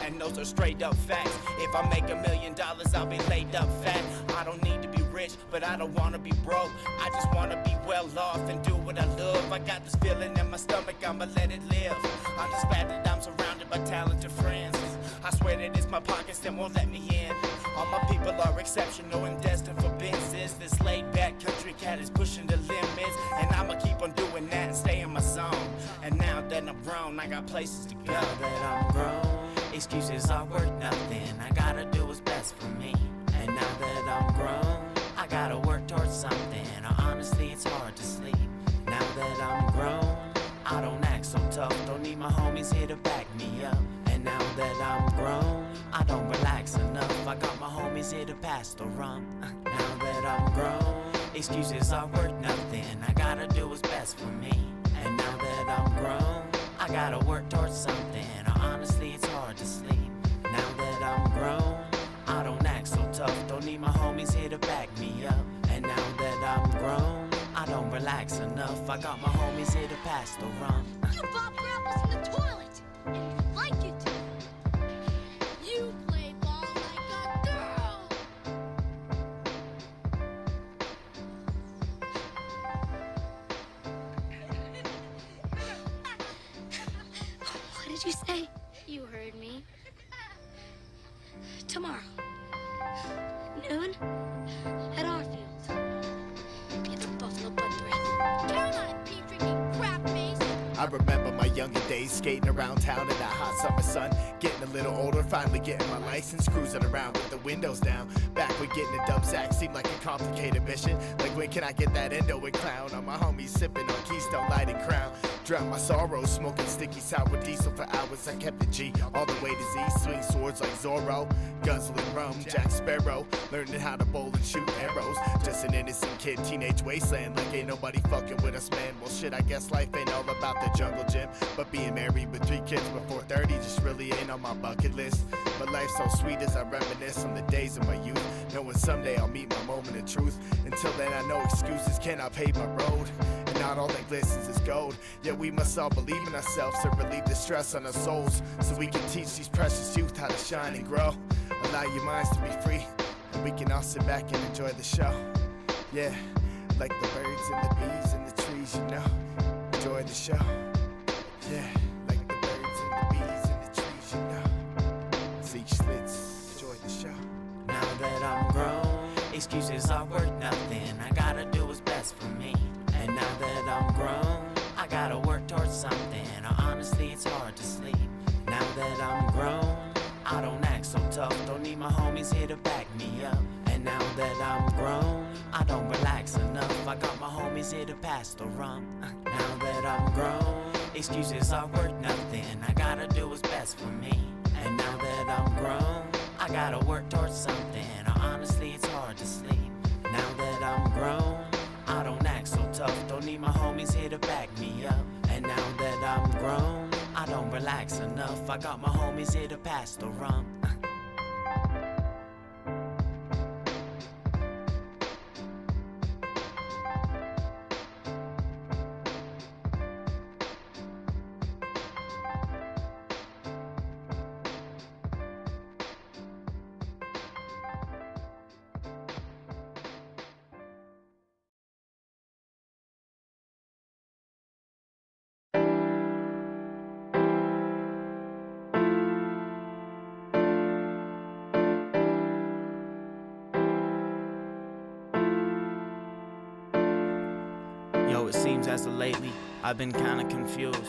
And those are straight up facts. If I make $1 million, I'll be laid up fat. I don't need to be rich, but I don't wanna be broke. I just wanna be well off and do what I love. I got this feeling in my stomach, I'ma let it live. I'm just glad that I'm surrounded by talented friends. I swear that it's my pockets that won't let me in. All my people are exceptional and destined for business. This laid back country cat is pushing the limits, and I'ma keep on doing that and stay in my zone. And now that I'm grown, I got places to go. Now that I'm grown, excuses are worth nothing. I gotta do what's best for me. And now that I'm grown, I gotta work towards something, or honestly it's hard to sleep. Now that I'm grown, I don't act so tough. Don't need my homies here to back me up. And now that I'm grown, I don't relax enough. I got my homies here to pass the rum. Now that I'm grown, excuses are worth nothing. I gotta do what's best for me. And now that I'm grown, I gotta work towards something, or honestly it's hard to sleep. Now that I'm grown, I don't act so tough. Don't need my homies here to back me up. And now that I'm grown, I don't relax enough. I got my homies here to pass the rum. You pop rappers in the toilet, and you like it. You play ball like a girl. What did you say? You heard me. Tomorrow, noon, at our field. It's a buffalo butt breath. Count on it, pea drinking crap face. I remember my younger days skating around town in that hot summer sun. Getting a little older, finally getting my license, cruising around with the windows down. Back when getting a dub sack seemed like a complicated mission. Like when can I get that endo and clown? On my homies sipping on Keystone Light and Crown. Drown my sorrows, smoking sticky sour diesel for hours. I kept the G all the way to Z. Swing swords like Zorro, guzzling rum, Jack Sparrow. Learning how to bowl and shoot arrows. Just an innocent kid, teenage wasteland. Like ain't nobody fucking with us, man. Well shit, I guess life ain't all about the jungle gym. But being married with 3 kids before 30 just really ain't on my bucket list. But life's so sweet as I reminisce on the days of my youth, knowing someday I'll meet my moment of truth. Until then I know excuses cannot pave my road, and not all that glistens is gold. Yet we must all believe in ourselves and relieve the stress on our souls, so we can teach these precious youth how to shine and grow. Allow your minds to be free, and we can all sit back and enjoy the show. Yeah, like the birds and the bees and the trees, you know. Enjoy the show. Yeah, like the birds and the bees and the trees, you know. Zeke Schlitz, enjoy the show. Now that I'm grown, excuses are worth nothing. I gotta do what's best for me. And now that I'm grown, I gotta work towards something, or honestly it's hard to sleep. Now that I'm grown, I don't act so tough, don't need my homies here to back me up. And now that I'm grown, I don't relax enough, I got my homies here to pass the rum. Now that I'm grown, excuses are worth nothing, I gotta do what's best for me. And now that I'm grown, I gotta work towards something, or honestly it's hard to sleep. Now that I'm grown, I don't act so tough, don't need my homies here to back me up. And now that I'm grown, I don't relax enough, I got my homies here to pass the rum. Yo, it seems as of lately, I've been kinda confused.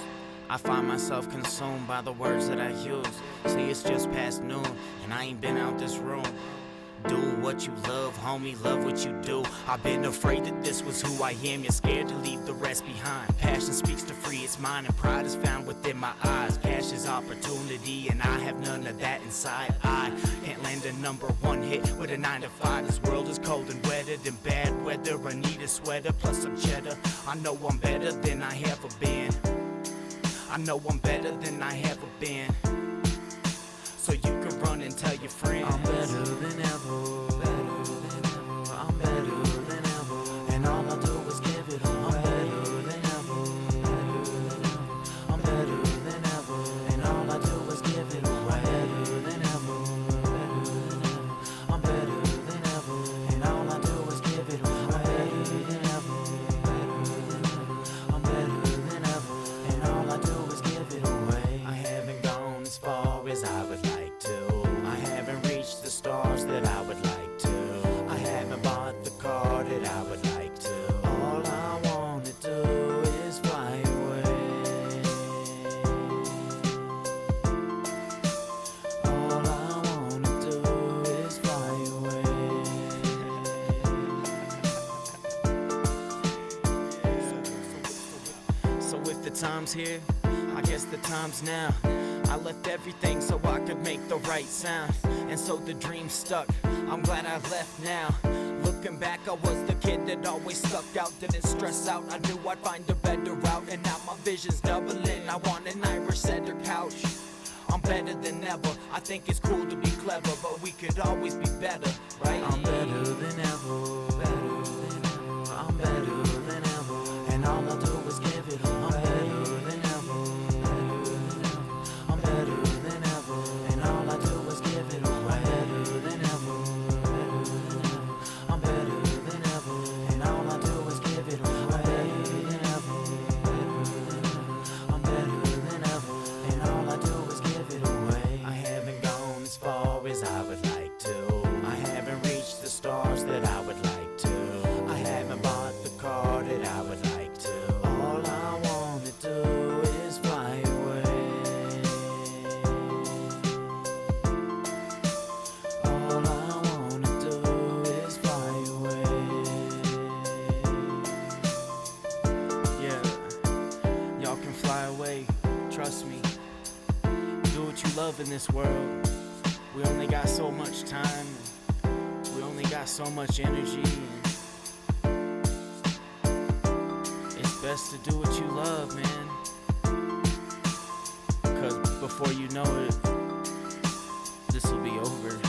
I find myself consumed by the words that I use. See, it's just past noon, and I ain't been out this room. Do what you love, homie, love what you do. I've been afraid that this was who I am, you're scared to leave the rest behind. Passion speaks to free its mind, and pride is found within my eyes. Cash is opportunity, and I have none of that inside. I can't land a #1 hit with a 9 to 5. This world is cold and wetter than bad weather. I need a sweater plus some cheddar. I know I'm better than I ever been. I know I'm better than I ever been. So you can run and tell your friends I'm better than ever, better than ever. I'm better than ever, and all I do is give it all. I'm better than ever, better than ever. I'm better than ever, and all I do is give it all. I'm better than ever, better than ever. I'm better than ever, and all I do is give it all. I'm better than ever, better than ever. I'm better than ever, and all I do is give it away. I haven't gone as far as I would like to. I haven't reached the stars that I would like to. I haven't bought the car that I would like to. All I wanna do is fly away. All I wanna do is fly away. So if the time's here, I guess the time's now. I left everything so I could make the right sound, and so the dream stuck. I'm glad I left now. Looking back, I was the kid that always stuck out, didn't stress out. I knew I'd find a better route, and now my vision's doubling. I want an Irish center couch. I'm better than ever. I think it's cool to be clever, but we could always be better, right? I'm better than ever, better than ever. I'm better than ever, and all I do is give it all. I'm better than ever, better than ever. I'm better than ever, and all I do is give it all. I'm better than ever, better than ever. I'm better than ever, and all I do is give it all. I'm better than ever, better than ever. I'm better than ever, and all I do is give it away. I haven't gone as far as I would like to. I haven't reached the stars that I would like to. I haven't bought the car that I would like to. All I wanna do is fly away. All I wanna do is fly away. Yeah, y'all can fly away, trust me. Do what you love in this world. We only got so much time, we only got so much energy, and it's best to do what you love, man. Cause before you know it, this will be over.